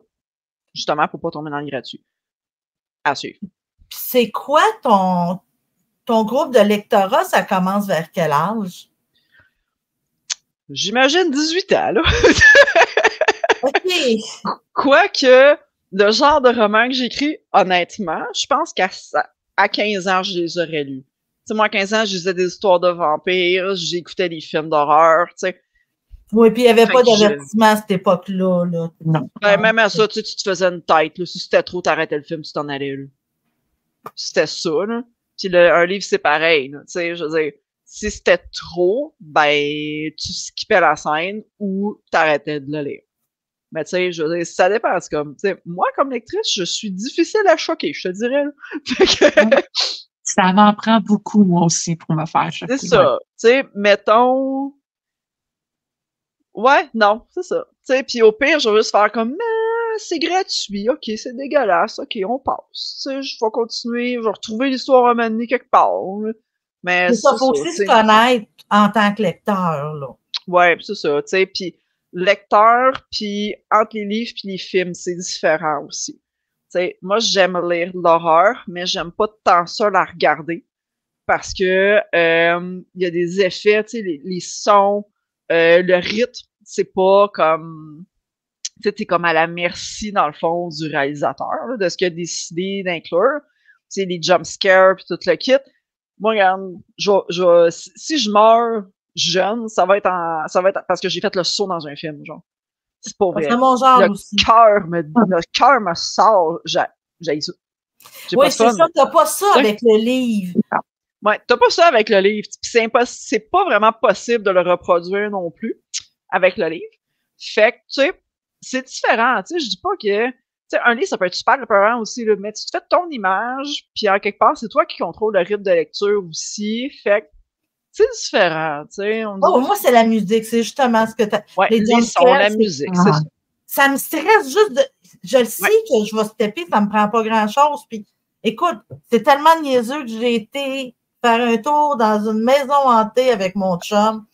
Justement, pour pas tomber dans le gratuit. À suivre. C'est quoi ton groupe de lectorat? Ça commence vers quel âge? J'imagine 18 ans, là. OK. Quoique, le genre de roman que j'écris, honnêtement, je pense qu'à 15 ans, je les aurais lus. Tu sais, moi, à 15 ans, je lisais des histoires de vampires, j'écoutais des films d'horreur, tu sais. Oui, puis il n'y avait pas d'avertissement à cette époque-là. Là. Non. Ben, même à ça, tu te faisais une tête, là. Si c'était trop, t'arrêtais le film, tu t'en allais, là. C'était ça, là. Puis un livre, c'est pareil, là. Tu sais, je veux dire, si c'était trop, ben, tu skippais la scène ou t'arrêtais de le lire. Mais tu sais, je veux dire, ça dépend. C'est comme, tu sais, moi, comme lectrice, je suis difficile à choquer, je te dirais, là. Fait que... Ça m'en prend beaucoup, moi aussi, pour me faire choquer. C'est ça. Tu sais, mettons... Ouais, non, c'est ça. Tu sais, puis au pire, je vais juste faire comme, c'est gratuit, ok, c'est dégueulasse, ok, on passe. Tu sais, je vais continuer, je vais retrouver l'histoire à mener quelque part. Mais c'est ça, faut aussi se connaître en tant que lecteur, là. Ouais, c'est ça, tu sais, puis lecteur, puis entre les livres puis les films, c'est différent aussi. Tu sais, moi, j'aime lire l'horreur, mais j'aime pas tant ça la regarder parce que il y a des effets, tu sais, les sons, le rythme, c'est pas comme... Tu sais, t'es comme à la merci, dans le fond, du réalisateur, là, de ce qu'il a décidé d'inclure. Tu sais, les jumpscares puis tout le kit. Moi, regarde, si je meurs jeune, ça va être parce que j'ai fait le saut dans un film, genre. C'est pas vrai. C'est mon genre aussi. Le cœur me sort, j'ai ça. Oui, c'est ça, t'as pas ça avec le livre. Ouais, t'as pas ça avec le livre. C'est pas vraiment possible de le reproduire non plus avec le livre. Fait que, tu sais, c'est différent, tu sais, je dis pas que... Tu sais, un livre, ça peut être super épeurant aussi, là, mais tu te fais ton image, puis en quelque part, c'est toi qui contrôle le rythme de lecture aussi, fait que c'est différent, tu sais. Moi, c'est la musique, c'est justement ce que t'as... Ouais, les sons, la musique, c'est ça. Ça me stresse juste de... Je le sais que je vais stepper, ça me prend pas grand-chose, puis écoute, c'est tellement niaiseux que j'ai été faire un tour dans une maison hantée avec mon chum,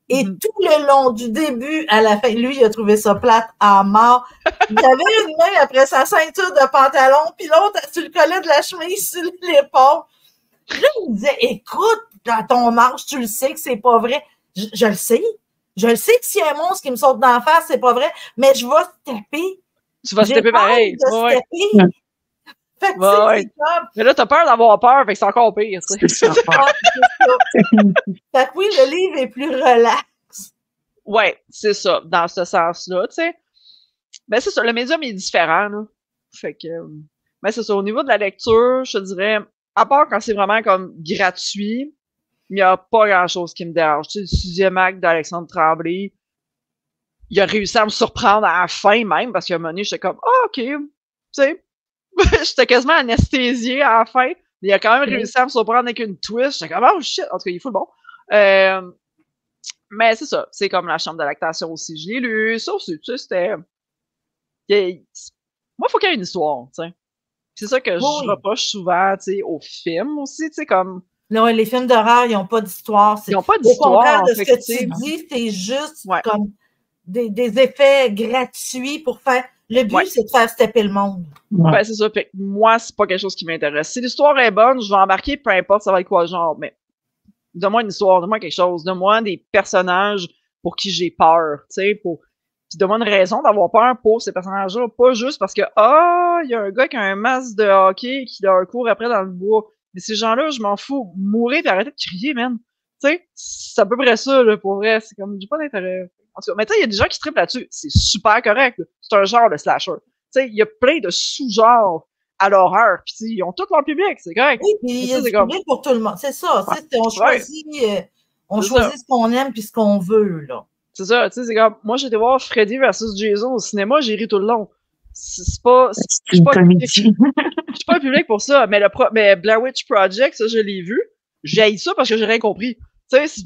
et tout le long, du début à la fin, lui, il a trouvé ça plate à mort. Il avait une main après sa ceinture de pantalon, puis l'autre, sur le collet de la chemise, sur l'épaule. Puis là, il me disait, écoute, dans ton âge, tu le sais que c'est pas vrai. Je le sais. Je le sais que s'il y a un monstre qui me saute d'en face, c'est pas vrai, mais je vais stepper. Tu vas stepper pareil. Ouais. Fait que c'est comme... Mais là, t'as peur d'avoir peur, fait que c'est encore pire, tu sais. Fait que oui, le livre est plus relax. Ouais, c'est ça, dans ce sens-là, tu sais. Ben, c'est ça, le médium est différent, là. Fait que... Ben, c'est ça, au niveau de la lecture, je te dirais, à part quand c'est vraiment comme gratuit, il n'y a pas grand-chose qui me dérange. Tu sais, le 6e acte d'Alexandre Tremblay, il a réussi à me surprendre à la fin même, parce qu'à un moment donné, j'étais comme, ok, tu sais, j'étais quasiment anesthésiée à la fin, mais il a quand même réussi à me surprendre avec une twist. J'étais comme, oh shit, en tout cas, il est full bon. Mais c'est ça, c'est comme La Chambre de lactation aussi, je l'ai lu, ça aussi, tu sais, c'était... Moi, il faut qu'il y ait une histoire, tu sais. C'est ça que je reproche souvent, tu sais, aux films aussi, tu sais, comme... Non, les films d'horreur, ils n'ont pas d'histoire. Ils n'ont pas d'histoire, au contraire de ce que tu dis, c'est juste comme des effets gratuits pour faire Le but, c'est de faire stepper le monde. Ben, c'est ça. Fait que moi, c'est pas quelque chose qui m'intéresse. Si l'histoire est bonne, je vais embarquer, peu importe ça va être quoi le genre, mais donne-moi une histoire, donne-moi quelque chose, donne-moi des personnages pour qui j'ai peur, tu sais, puis donne-moi une raison d'avoir peur pour ces personnages-là, pas juste parce que, il y a un gars qui a un masque de hockey qui leur court après dans le bois. Mais ces gens-là, je m'en fous. Mourir et arrêter de crier, man. Tu sais, c'est à peu près ça, là, pour vrai. C'est comme, j'ai pas d'intérêt. En tout cas, mais tu sais, il y a des gens qui trippent là-dessus. C'est super correct, là. C'est un genre de slasher. Tu sais, il y a plein de sous-genres à l'horreur. Puis ils ont tout leur public, c'est correct. Oui, puis il y a du public pour tout le monde. C'est ça. On choisit ce qu'on aime puis ce qu'on veut, là. C'est ça, tu sais, c'est comme, moi, j'ai été voir Freddy versus Jason au cinéma, j'ai ri tout le long. C'est pas une comédie. Je suis pas un public pour ça, mais mais Blair Witch Project, ça, je l'ai vu. J'ai haï ça parce que j'ai rien compris. Tu sais, c'est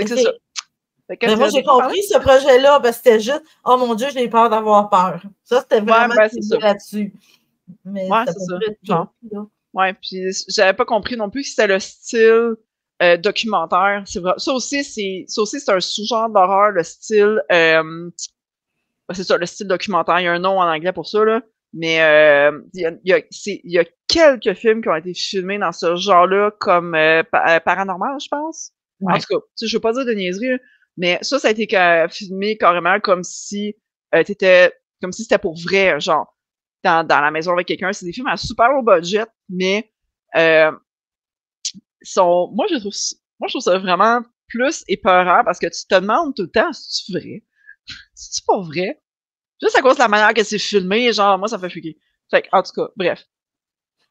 ça. Mais moi, j'ai compris ce projet-là, parce que c'était juste, oh mon Dieu, j'ai peur d'avoir peur. Ça, c'était vraiment là-dessus. Mais c'est ça. Ouais, puis j'avais pas compris non plus que c'était le style documentaire. C'est vrai. Ça aussi, c'est un sous-genre d'horreur, le style c'est ça, le style documentaire. Il y a un nom en anglais pour ça, là. Mais il y a quelques films qui ont été filmés dans ce genre-là, comme Paranormal, je pense. Ouais. En tout cas, je veux pas dire de niaiserie, là, mais ça a été filmé carrément comme si c'était pour vrai, genre dans la maison avec quelqu'un. C'est des films à super haut budget, mais moi je trouve ça vraiment plus épeurant parce que tu te demandes tout le temps si c'est vrai, si c'est pas vrai. Juste à cause de la manière que c'est filmé, genre moi ça me fait fucker. Fait que, en tout cas, bref.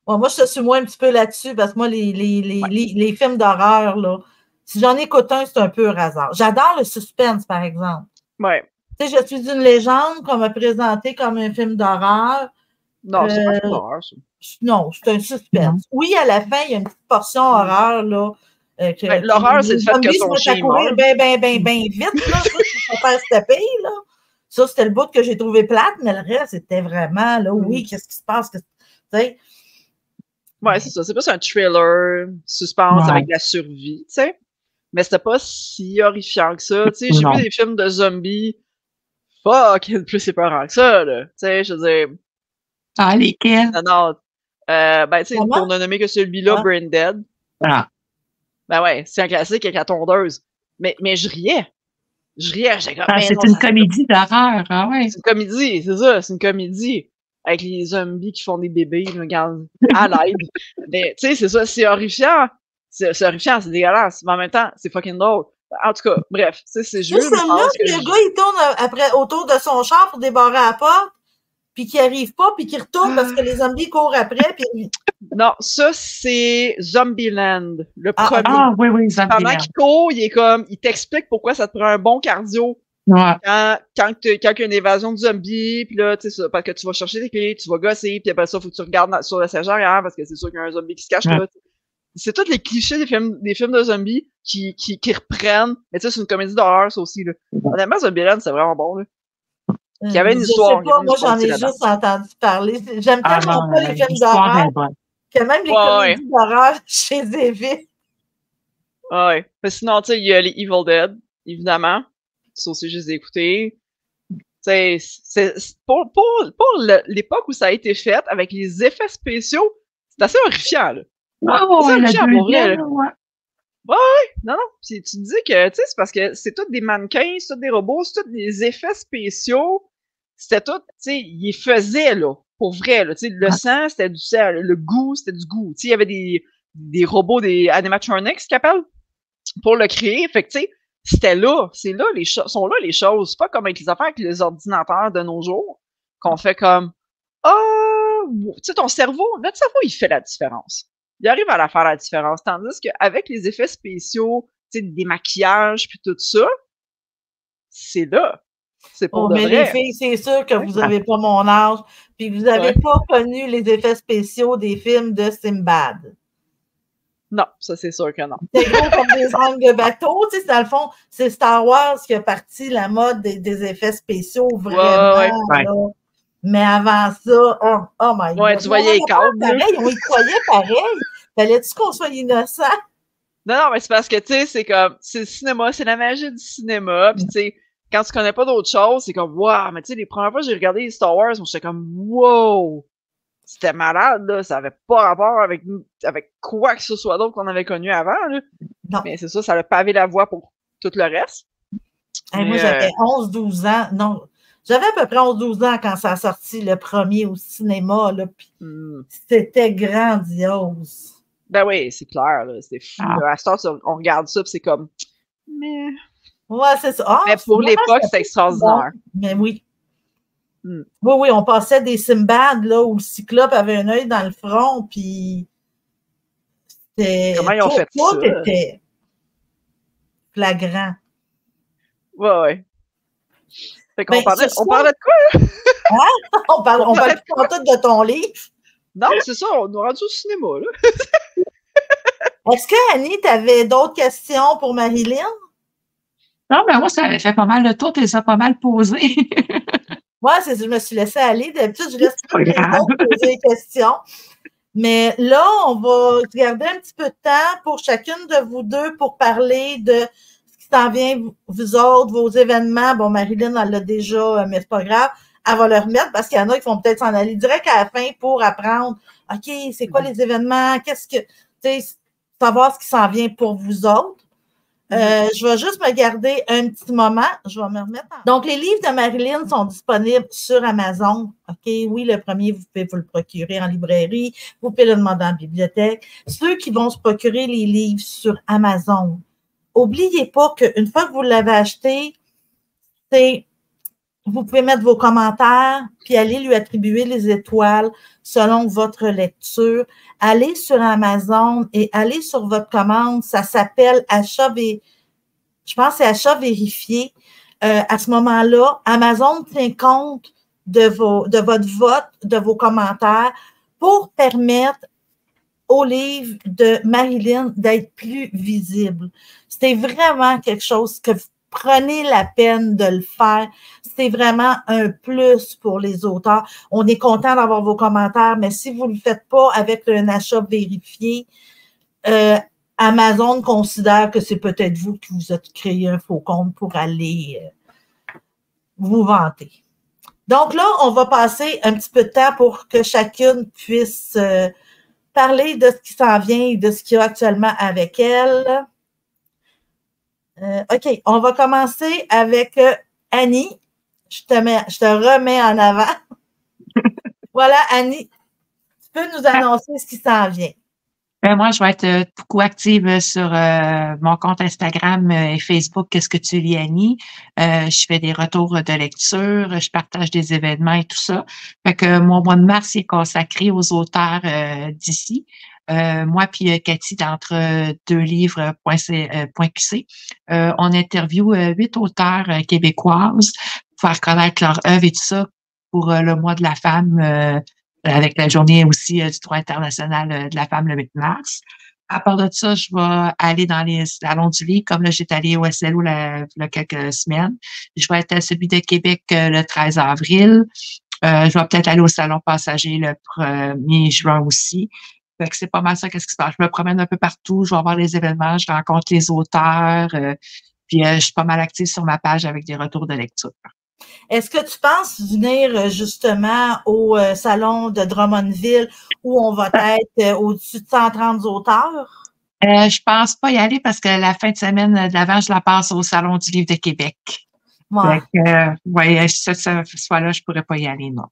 Bon, moi je te suis moins un petit peu là-dessus parce que moi les films d'horreur là, si j'en écoute un, c'est un peu un hasard. J'adore le suspense, par exemple. Ouais. Tu sais, Je suis une légende qu'on m'a présenté comme un film d'horreur. Non, c'est pas un film d'horreur, ça. Non, c'est un suspense. Oui, à la fin, il y a une petite portion horreur, là. L'horreur, c'est le fait que son chien meurt. Ben vite, là. Ça faire se taper, là. Ça, c'était le bout que j'ai trouvé plate, mais le reste, c'était vraiment, là, oui, qu'est-ce qui se passe? Tu sais. Ouais, c'est ça. C'est plus un thriller, suspense avec la survie, tu sais. Mais c'était pas si horrifiant que ça. Tu sais, j'ai vu des films de zombies. Fuck, plus épeurant que ça, là. Tu sais, je veux dire. Ah, lesquels? Non. Ben, tu sais, pour ne nommer que celui-là, Brain Dead. Ah. Ben ouais, c'est un classique avec la tondeuse. Mais je riais. J'étais comme. C'est une comédie d'horreur, ah ouais. C'est une comédie, c'est ça, c'est une comédie. Avec les zombies qui font des bébés, regarde, à l'aide. Mais, tu sais, c'est ça, c'est horrifiant. C'est horrifiant, c'est dégueulasse. Mais en même temps, c'est fucking drôle. En tout cas, bref, c'est juste. C'est celle-là que le gars, il tourne autour de son char pour débarrer la porte, puis qu'il arrive pas, puis qu'il retourne parce que les zombies courent après. Puis... Non, ça, c'est Zombieland, le premier. Ah, oui, Zombieland. Pendant qu'il court, il t'explique pourquoi ça te prend un bon cardio. Ouais. Quand il y a une évasion de zombies, puis là, tu sais, parce que tu vas chercher tes clés, tu vas gosser, puis après ça, faut que tu regardes sur le siège arrière parce que c'est sûr qu'il y a un zombie qui se cache là. C'est tous les clichés des films de zombies qui reprennent. Mais tu sais, c'est une comédie d'horreur, ça aussi, là. Honnêtement, Zombieland, c'est vraiment bon, là. Il y avait une histoire. Je sais pas, moi, j'en ai juste entendu parler. J'aime tellement pas les films d'horreur que même les comédies d'horreur, je les évite. Ouais. Mais sinon, tu sais, il y a les Evil Dead, évidemment. Ça aussi, je les ai écoutés. C'est pour l'époque où ça a été fait, avec les effets spéciaux, c'est assez horrifiant, là. Oh, c'est horrifiant pour vrai, là. Ouais, non. Puis tu te dis que, tu sais, c'est parce que c'est tous des mannequins, c'est tous des robots, c'est tous des effets spéciaux. C'était tout, tu sais, ils faisaient, là, pour vrai, là. Tu sais, le sang, c'était du sang, le goût, c'était du goût. Tu sais, il y avait des robots, des animatronics qu'ils appellent, pour le créer. Fait que, tu sais, c'était là. C'est là, sont là les choses. C'est pas comme avec les affaires avec les ordinateurs de nos jours, qu'on fait comme, tu sais, notre cerveau, il fait la différence. Il arrive à la faire la différence. Tandis qu'avec les effets spéciaux, tu sais, des maquillages puis tout ça, c'est là. C'est pour de mais vrai. les filles, c'est sûr que vous n'avez pas mon âge, puis vous n'avez pas connu les effets spéciaux des films de Simbad. Non, ça c'est sûr que non. C'est gros comme des angles de bateau. Tu sais, dans le fond, c'est Star Wars qui a parti la mode des effets spéciaux, vraiment. Ouais. Là. Mais avant ça, oh my God. Ouais, tu voyais les câbles. Pareil, on y croyait pareil. Fallait-tu qu'on soit innocent? Non, mais c'est parce que, tu sais, c'est comme, c'est le cinéma, c'est la magie du cinéma. Puis, tu sais, quand tu connais pas d'autre chose, c'est comme, waouh, mais tu sais, les premières fois que j'ai regardé les Star Wars, j'étais comme, wow, c'était malade, là, ça avait pas rapport avec quoi que ce soit d'autre qu'on avait connu avant, là. Non. Mais c'est ça, ça a pavé la voie pour tout le reste. Hey, moi, j'avais 11-12 ans, non, j'avais à peu près 11-12 ans quand ça a sorti le premier au cinéma, là, puis c'était grandiose. Ben oui, c'est clair, là, c'est fou, là. À ce temps, on regarde ça, puis c'est comme, mais... Ouais, c'est ça. Mais pour l'époque, c'était extraordinaire. Bon. Mais oui. Oui, on passait des Simbad, là, où le Cyclope avait un œil dans le front, puis c'était... Comment ils ont fait ça? Tout était flagrant. Ouais. Fait qu'on parlait de quoi, là? Hein? On parle pas tout de ton livre. Non, c'est ça, on est rendu au cinéma, là. Est-ce que, Annie, tu avais d'autres questions pour Marilyn? Non, ben moi, ça avait fait pas mal le tour, tu les as pas mal posées. Moi, je me suis laissée aller. D'habitude, je laisse les autres poser des questions. Mais là, on va garder un petit peu de temps pour chacune de vous deux pour parler de ce qui s'en vient, vous autres, vos événements. Bon, Marilyn, elle l'a déjà, mais c'est pas grave. Elle va le remettre parce qu'il y en a qui vont peut-être s'en aller direct à la fin pour apprendre, OK, c'est quoi les événements? Qu'est-ce que, tu sais, savoir ce qui s'en vient pour vous autres. Je vais juste me garder un petit moment. Je vais me remettre. Donc, les livres de Marilyn sont disponibles sur Amazon. OK? Oui, le premier, vous pouvez vous le procurer en librairie. Vous pouvez le demander en bibliothèque. Ceux qui vont se procurer les livres sur Amazon, n'oubliez pas qu'une fois que vous l'avez acheté, vous pouvez mettre vos commentaires puis aller lui attribuer les étoiles selon votre lecture. Allez sur Amazon et allez sur votre commande. Ça s'appelle je pense que c'est achat vérifié. À ce moment-là, Amazon tient compte de votre vote, de vos commentaires pour permettre au livre de Marilyn d'être plus visible. C'est vraiment quelque chose que vous prenez la peine de le faire. C'est vraiment un plus pour les auteurs. On est content d'avoir vos commentaires, mais si vous ne le faites pas avec un achat vérifié, Amazon considère que c'est peut-être vous qui vous êtes créé un faux compte pour aller vous vanter. Donc là, on va passer un petit peu de temps pour que chacune puisse parler de ce qui s'en vient et de ce qu'il y a actuellement avec elle. OK, on va commencer avec Annie. Je te remets en avant. Voilà, Annie, tu peux nous annoncer ce qui s'en vient. Ben moi, je vais être beaucoup active sur mon compte Instagram et Facebook. Qu'est-ce que tu lis, Annie? Je fais des retours de lecture, je partage des événements et tout ça. Fait que mon mois de mars est consacré aux auteurs d'ici. Moi puis Cathy d'entre deux livres.qc, on interviewe 8 auteurs québécoises pour faire connaître leur œuvre et tout ça pour le mois de la femme, avec la journée aussi du droit international de la femme le 8 mars. À part de ça, je vais aller dans les salons du livre, comme là, j'étais allée au SLO il y a quelques semaines. Je vais être à celui de Québec le 13 avril. Je vais peut-être aller au Salon Passager le 1er juin aussi. Fait que c'est pas mal ça, qu'est-ce qui se passe. Je me promène un peu partout, je vais voir les événements, je rencontre les auteurs, puis je suis pas mal active sur ma page avec des retours de lecture. Est-ce que tu penses venir justement au salon de Drummondville où on va être au-dessus de 130 auteurs? Je pense pas y aller parce que la fin de semaine d'avant, je la passe au Salon du livre de Québec. Ouais. Ouais, ce soir-là, je pourrais pas y aller, non.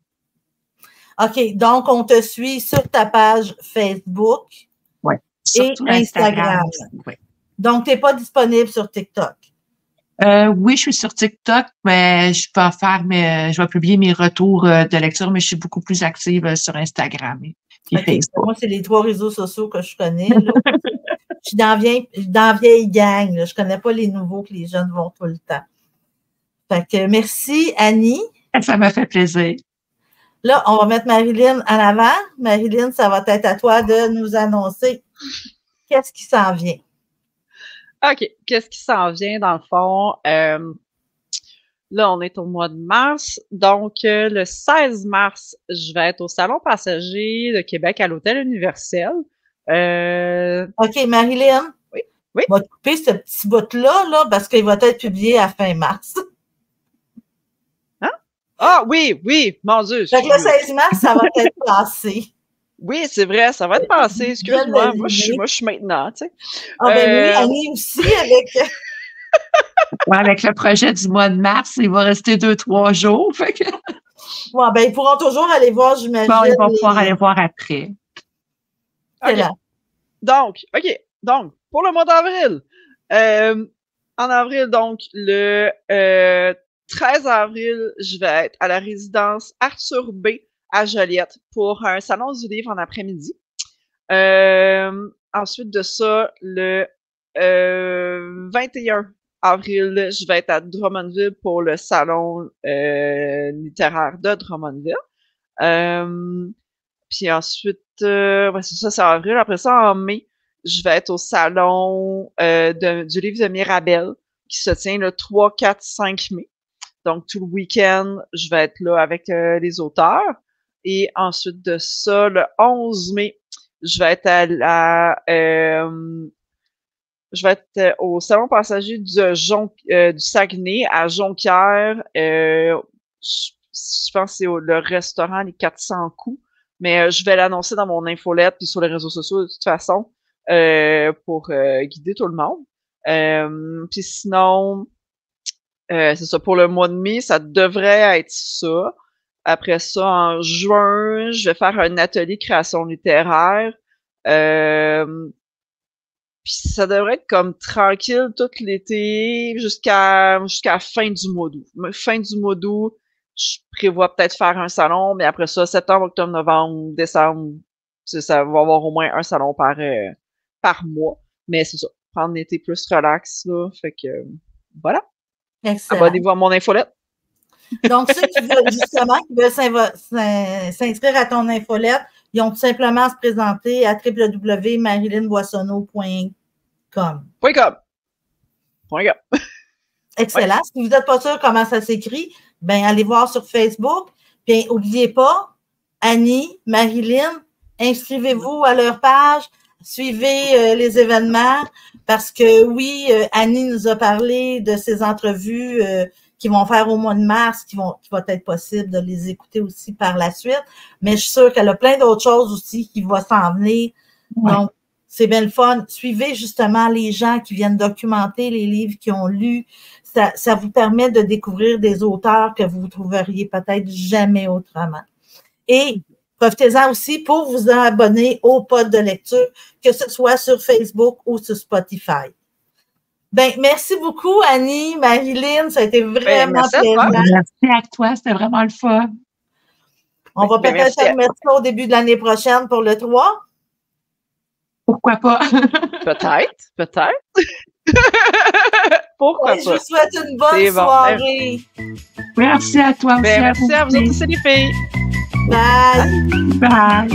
OK, donc on te suit sur ta page Facebook et Instagram. Ouais. Donc, tu n'es pas disponible sur TikTok? Oui, je suis sur TikTok, mais je vais publier mes retours de lecture, mais je suis beaucoup plus active sur Instagram et Facebook. Moi, c'est les 3 réseaux sociaux que je connais. Là. Je suis dans la vieille gang. Là. Je ne connais pas les nouveaux que les jeunes vont tout le temps. Fait que merci, Annie. Ça m'a fait plaisir. Là, on va mettre Marilyn en avant. Marilyn, ça va être à toi de nous annoncer qu'est-ce qui s'en vient. OK. Qu'est-ce qui s'en vient, dans le fond? Là, on est au mois de mars. Donc, le 16 mars, je vais être au Salon Passager de Québec à l'Hôtel Universel. OK, Marilyn. Oui. On va couper ce petit bout-là, là, parce qu'il va être publié à fin mars. Ah oui, mon Dieu. Fait que le 16 mars, ça va être passé. Oui, c'est vrai, ça va être passé. Excuse-moi, moi je suis maintenant, tu sais. Ah ben oui, Annie aussi, avec... Ouais, avec le projet du mois de mars, il va rester 2-3 jours. Fait que... Ouais, ben ils pourront toujours aller voir, j'imagine. Bon, ils vont pouvoir aller voir après. C'est là. Donc, pour le mois d'avril, en avril, donc, le 13 avril, je vais être à la résidence Arthur B à Joliette pour un salon du livre en après-midi. Ensuite de ça, le 21 avril, je vais être à Drummondville pour le salon littéraire de Drummondville. Puis ensuite, ouais, c'est ça, c'est avril. Après ça, en mai, je vais être au salon du livre de Mirabel qui se tient le 3, 4, 5 mai. Donc, tout le week-end, je vais être là avec les auteurs. Et ensuite de ça, le 11 mai, je vais être à je vais être au salon passager du Saguenay à Jonquière. Je pense que c'est le restaurant Les 400 coups. Mais je vais l'annoncer dans mon infolette puis sur les réseaux sociaux de toute façon pour guider tout le monde. Puis sinon, c'est ça, pour le mois de mai, ça devrait être ça. Après ça, en juin, je vais faire un atelier création littéraire. Puis ça devrait être comme tranquille tout l'été jusqu'à la fin du mois d'août. Fin du mois d'août, je prévois peut-être faire un salon, mais après ça, septembre, octobre, novembre, décembre, ça va avoir au moins un salon par mois. Mais c'est ça, prendre l'été plus relax, là. Fait que, voilà. Excellent. Abonnez-vous à mon infolette. Donc, ceux qui veulent justement, qui veulent s'inscrire à ton infolette, ils ont tout simplement à se présenter à www.marilynneboissonneau.com. Excellent. Ouais. Si vous n'êtes pas sûr comment ça s'écrit, ben allez voir sur Facebook. Puis n'oubliez pas, Annie, Marilyn, inscrivez-vous à leur page, suivez les événements, parce que oui, Annie nous a parlé de ces entrevues qui vont faire au mois de mars, qui va être possible de les écouter aussi par la suite. Mais je suis sûre qu'elle a plein d'autres choses aussi qui vont s'en venir. Ouais. Donc, c'est bien le fun. Suivez justement les gens qui viennent documenter les livres qu'ils ont lus. Ça vous permet de découvrir des auteurs que vous ne trouveriez peut-être jamais autrement. Et profitez-en aussi pour vous abonner au pod de lecture, que ce soit sur Facebook ou sur Spotify. Ben, merci beaucoup, Annie, Marilyn. Ça a été vraiment plaisant. Merci à toi, c'était vraiment le fun. On va peut-être faire ça au début de l'année prochaine pour le 3. Pourquoi pas? Peut-être. Pourquoi pas? Je vous souhaite une bonne soirée. Merci à toi aussi. Merci à vous aussi, les filles. Bye. Bye.